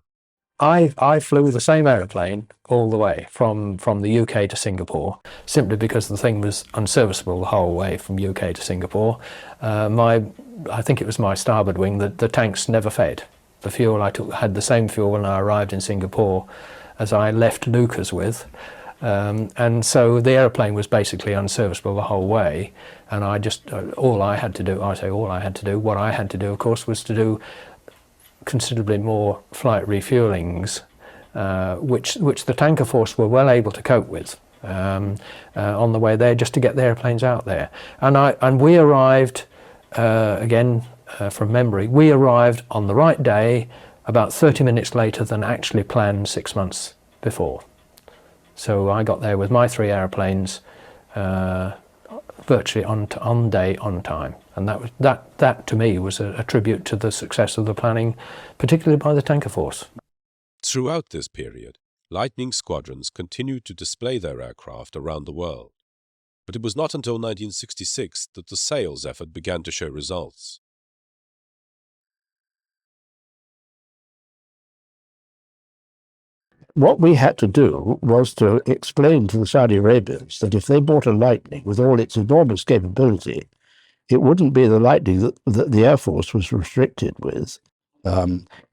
I flew the same aeroplane all the way from the UK to Singapore, simply because the thing was unserviceable the whole way from UK to Singapore. I think it was my starboard wing, the tanks never fed. The fuel I took had the same fuel when I arrived in Singapore as I left Lucas with. And so the aeroplane was basically unserviceable the whole way, and what I had to do, of course, was to do considerably more flight refuelings, which the tanker force were well able to cope with on the way there, just to get the airplanes out there. And we arrived, from memory, we arrived on the right day about 30 minutes later than actually planned 6 months before. So I got there with my 3 airplanes virtually on day, on time. And that to me was a tribute to the success of the planning, particularly by the tanker force. Throughout this period, Lightning squadrons continued to display their aircraft around the world. But it was not until 1966 that the sales effort began to show results. What we had to do was to explain to the Saudi Arabians that if they bought a Lightning with all its enormous capability, it wouldn't be the Lightning that the Air Force was restricted with,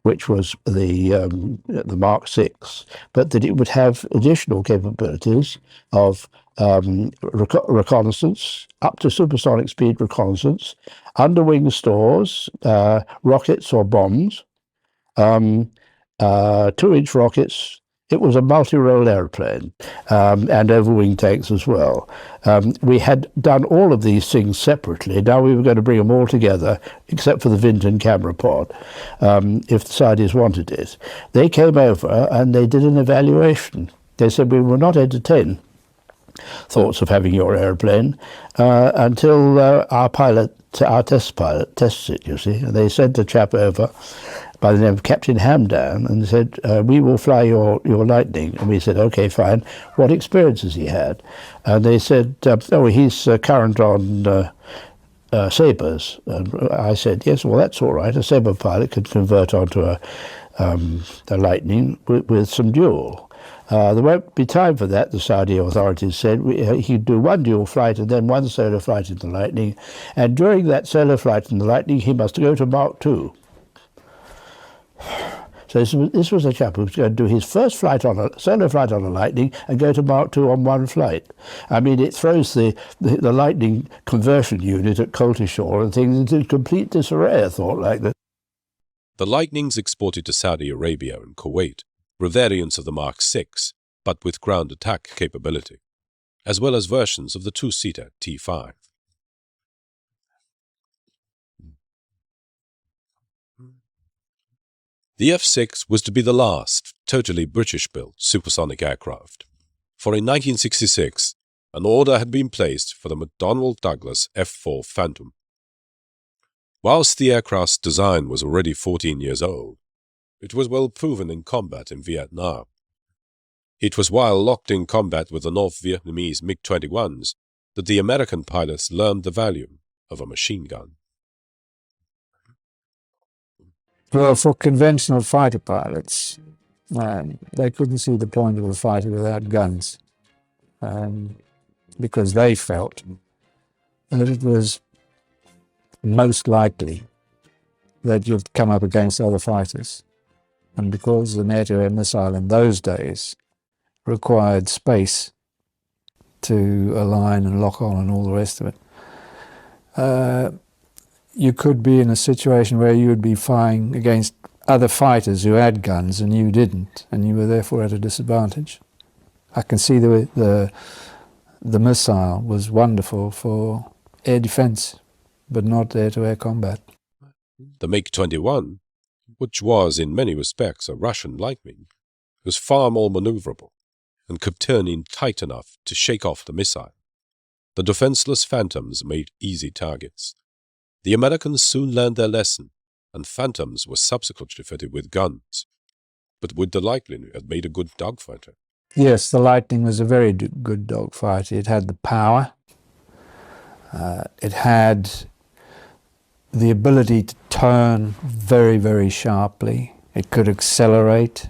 which was the Mark VI, but that it would have additional capabilities of reconnaissance, up to supersonic speed reconnaissance, underwing stores, rockets or bombs, 2-inch rockets. It was a multi-role airplane, and overwing tanks as well. We had done all of these things separately. Now we were going to bring them all together, except for the Vinton camera pod, if the Saudis wanted it. They came over and they did an evaluation. They said, we will not entertain thoughts of having your airplane until our test pilot tests it, you see. And they sent a chap over by the name of Captain Hamdan and said, we will fly your Lightning. And we said, okay, fine. What experience has he had? And they said, he's current on Sabres. And I said, yes, well, that's all right. A Sabre pilot could convert onto a Lightning with some duel. There won't be time for that, the Saudi authorities said. He'd do one dual flight and then one solo flight in the Lightning. And during that solo flight in the Lightning, he must go to Mark II. So this was a chap who was going to do his first solo flight on a Lightning and go to Mark II on one flight. I mean, it throws the Lightning conversion unit at Coltishore and things into complete disarray, a thought like that. The Lightnings exported to Saudi Arabia and Kuwait were variants of the Mark VI, but with ground attack capability, as well as versions of the 2-seater T5. The F-6 was to be the last totally British-built supersonic aircraft, for in 1966 an order had been placed for the McDonnell Douglas F-4 Phantom. Whilst the aircraft's design was already 14 years old, it was well proven in combat in Vietnam. It was while locked in combat with the North Vietnamese MiG-21s that the American pilots learned the value of a machine gun. Well, for conventional fighter pilots, they couldn't see the point of a fighter without guns, because they felt that it was most likely that you'd come up against other fighters. And because the NATO air missile in those days required space to align and lock on and all the rest of it, you could be in a situation where you would be firing against other fighters who had guns and you didn't, and you were therefore at a disadvantage. I can see the missile was wonderful for air defense, but not air-to-air combat. The MiG-21, which was in many respects a Russian Lightning, was far more maneuverable and could turn in tight enough to shake off the missile. The defenseless Phantoms made easy targets. The Americans soon learned their lesson, and Phantoms were subsequently fitted with guns. But would the Lightning have made a good dogfighter? Yes, the Lightning was a very good dogfighter. It had the power, It had the ability to turn very, very sharply. It could accelerate.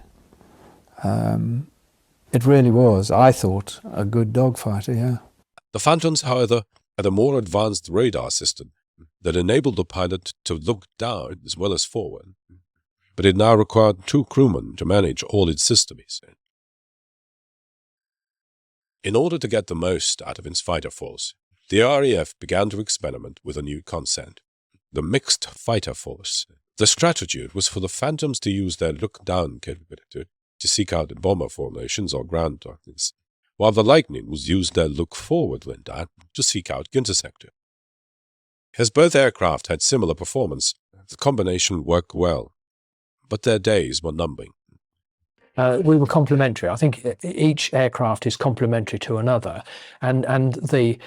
It really was, I thought, a good dogfighter, yeah. The Phantoms, however, had a more advanced radar system that enabled the pilot to look down as well as forward, but it now required 2 crewmen to manage all its systems. In order to get the most out of its fighter force, the RAF began to experiment with a new concept, the mixed fighter force. The strategy was for the Phantoms to use their look-down capability to seek out bomber formations or ground targets, while the Lightning was used their look-forward radar to seek out interceptor. As both aircraft had similar performance, the combination worked well, but their days were numbering. We were complementary. I think each aircraft is complementary to another, and the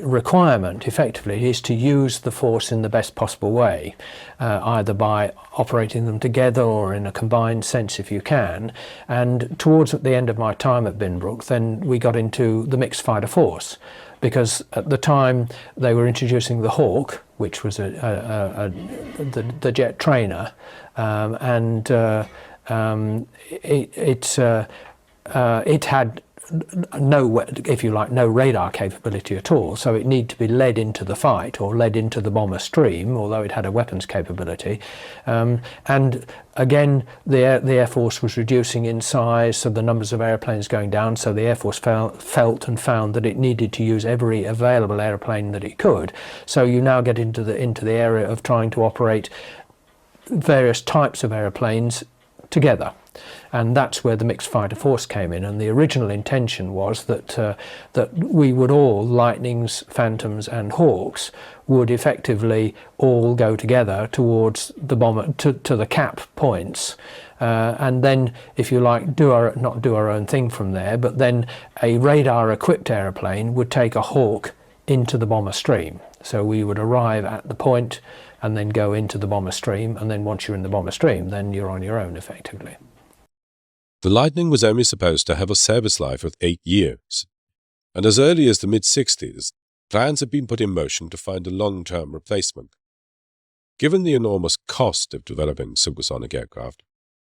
requirement effectively is to use the force in the best possible way, either by operating them together or in a combined sense if you can. And towards the end of my time at Binbrook, then we got into the mixed fighter force, because at the time they were introducing the Hawk, which was the jet trainer, it had no, if you like, no radar capability at all, so it needed to be led into the fight or led into the bomber stream, although it had a weapons capability. And again, the Air Force was reducing in size, so the numbers of airplanes going down, so the Air Force felt and found that it needed to use every available airplane that it could. So you now get into the area of trying to operate various types of airplanes together, and that's where the mixed fighter force came in. And the original intention was that we would all, Lightnings, Phantoms and Hawks, would effectively all go together towards the bomber, to the cap points, and then, if you like, not do our own thing from there, but then a radar equipped airplane would take a Hawk into the bomber stream. So we would arrive at the point and then go into the bomber stream, and then once you're in the bomber stream, then you're on your own, effectively. The Lightning was only supposed to have a service life of 8 years, and as early as the mid-60s, plans had been put in motion to find a long-term replacement. Given the enormous cost of developing supersonic aircraft,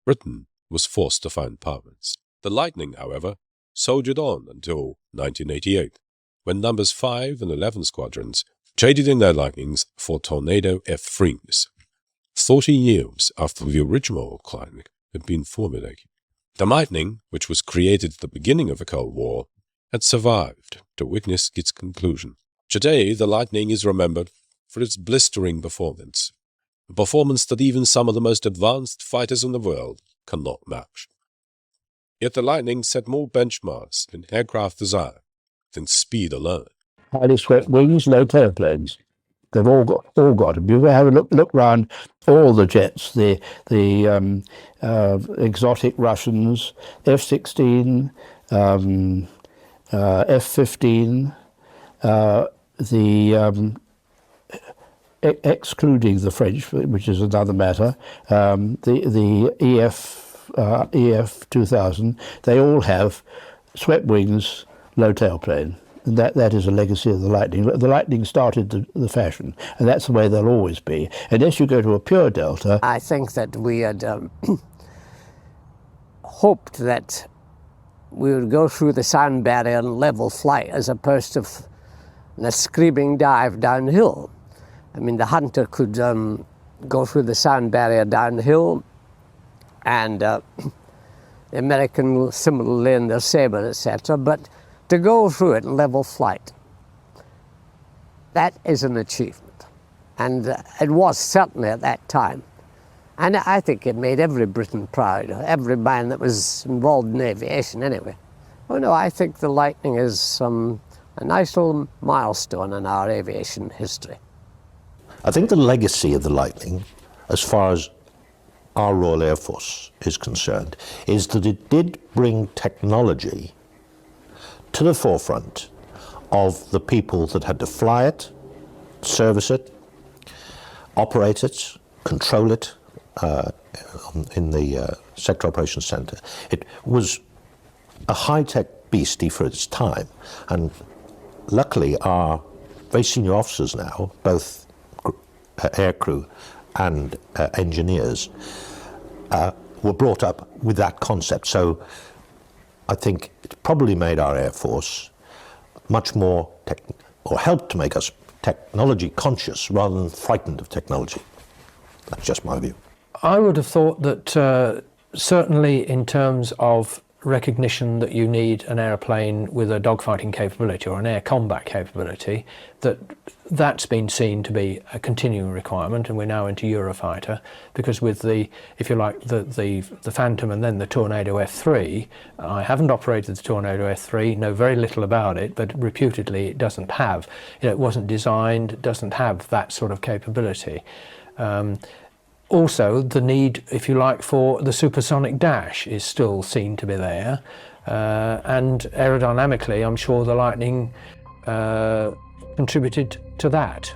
Britain was forced to find partners. The Lightning, however, soldiered on until 1988, when numbers 5 and 11 squadrons traded in their Lightnings for Tornado F-3s, 40 years after the original Lightning had been formulated. The Lightning, which was created at the beginning of the Cold War, had survived to witness its conclusion. Today, the Lightning is remembered for its blistering performance, a performance that even some of the most advanced fighters in the world cannot match. Yet the Lightning set more benchmarks in aircraft design than speed alone. Highly swept wings, low tailplanes. They've all got them. You have a look round all the jets, the exotic Russians, F-16, F-15, excluding the French, which is another matter, the EF-2000, they all have swept wings, low tailplane. And that is a legacy of the Lightning. The Lightning started the fashion, and that's the way they'll always be. Unless you go to a pure Delta. I think that we had hoped that we would go through the sound barrier in level flight as opposed to a screaming dive downhill. I mean, the Hunter could go through the sound barrier downhill, and the American similarly in their Sabre, etc. But to go through it in level flight, that is an achievement. And it was certainly at that time. And I think it made every Briton proud, every man that was involved in aviation anyway. Oh no, I think the Lightning is a nice little milestone in our aviation history. I think the legacy of the Lightning, as far as our Royal Air Force is concerned, is that it did bring technology to the forefront of the people that had to fly it, service it, operate it, control it in the Sector Operations Centre. It was a high-tech beastie for its time, and luckily our very senior officers now, both aircrew and engineers, were brought up with that concept. So I think it probably made our Air Force much more, or helped to make us technology conscious rather than frightened of technology. That's just my view. I would have thought that certainly in terms of recognition that you need an airplane with a dogfighting capability or an air combat capability, that's been seen to be a continuing requirement, and we're now into Eurofighter, because with the, if you like, the Phantom and then the Tornado F3, I haven't operated the Tornado F3, know very little about it, but reputedly it doesn't have, it wasn't designed, it doesn't have that sort of capability. Also, the need, if you like, for the supersonic dash is still seen to be there, and aerodynamically I'm sure the Lightning contributed to that.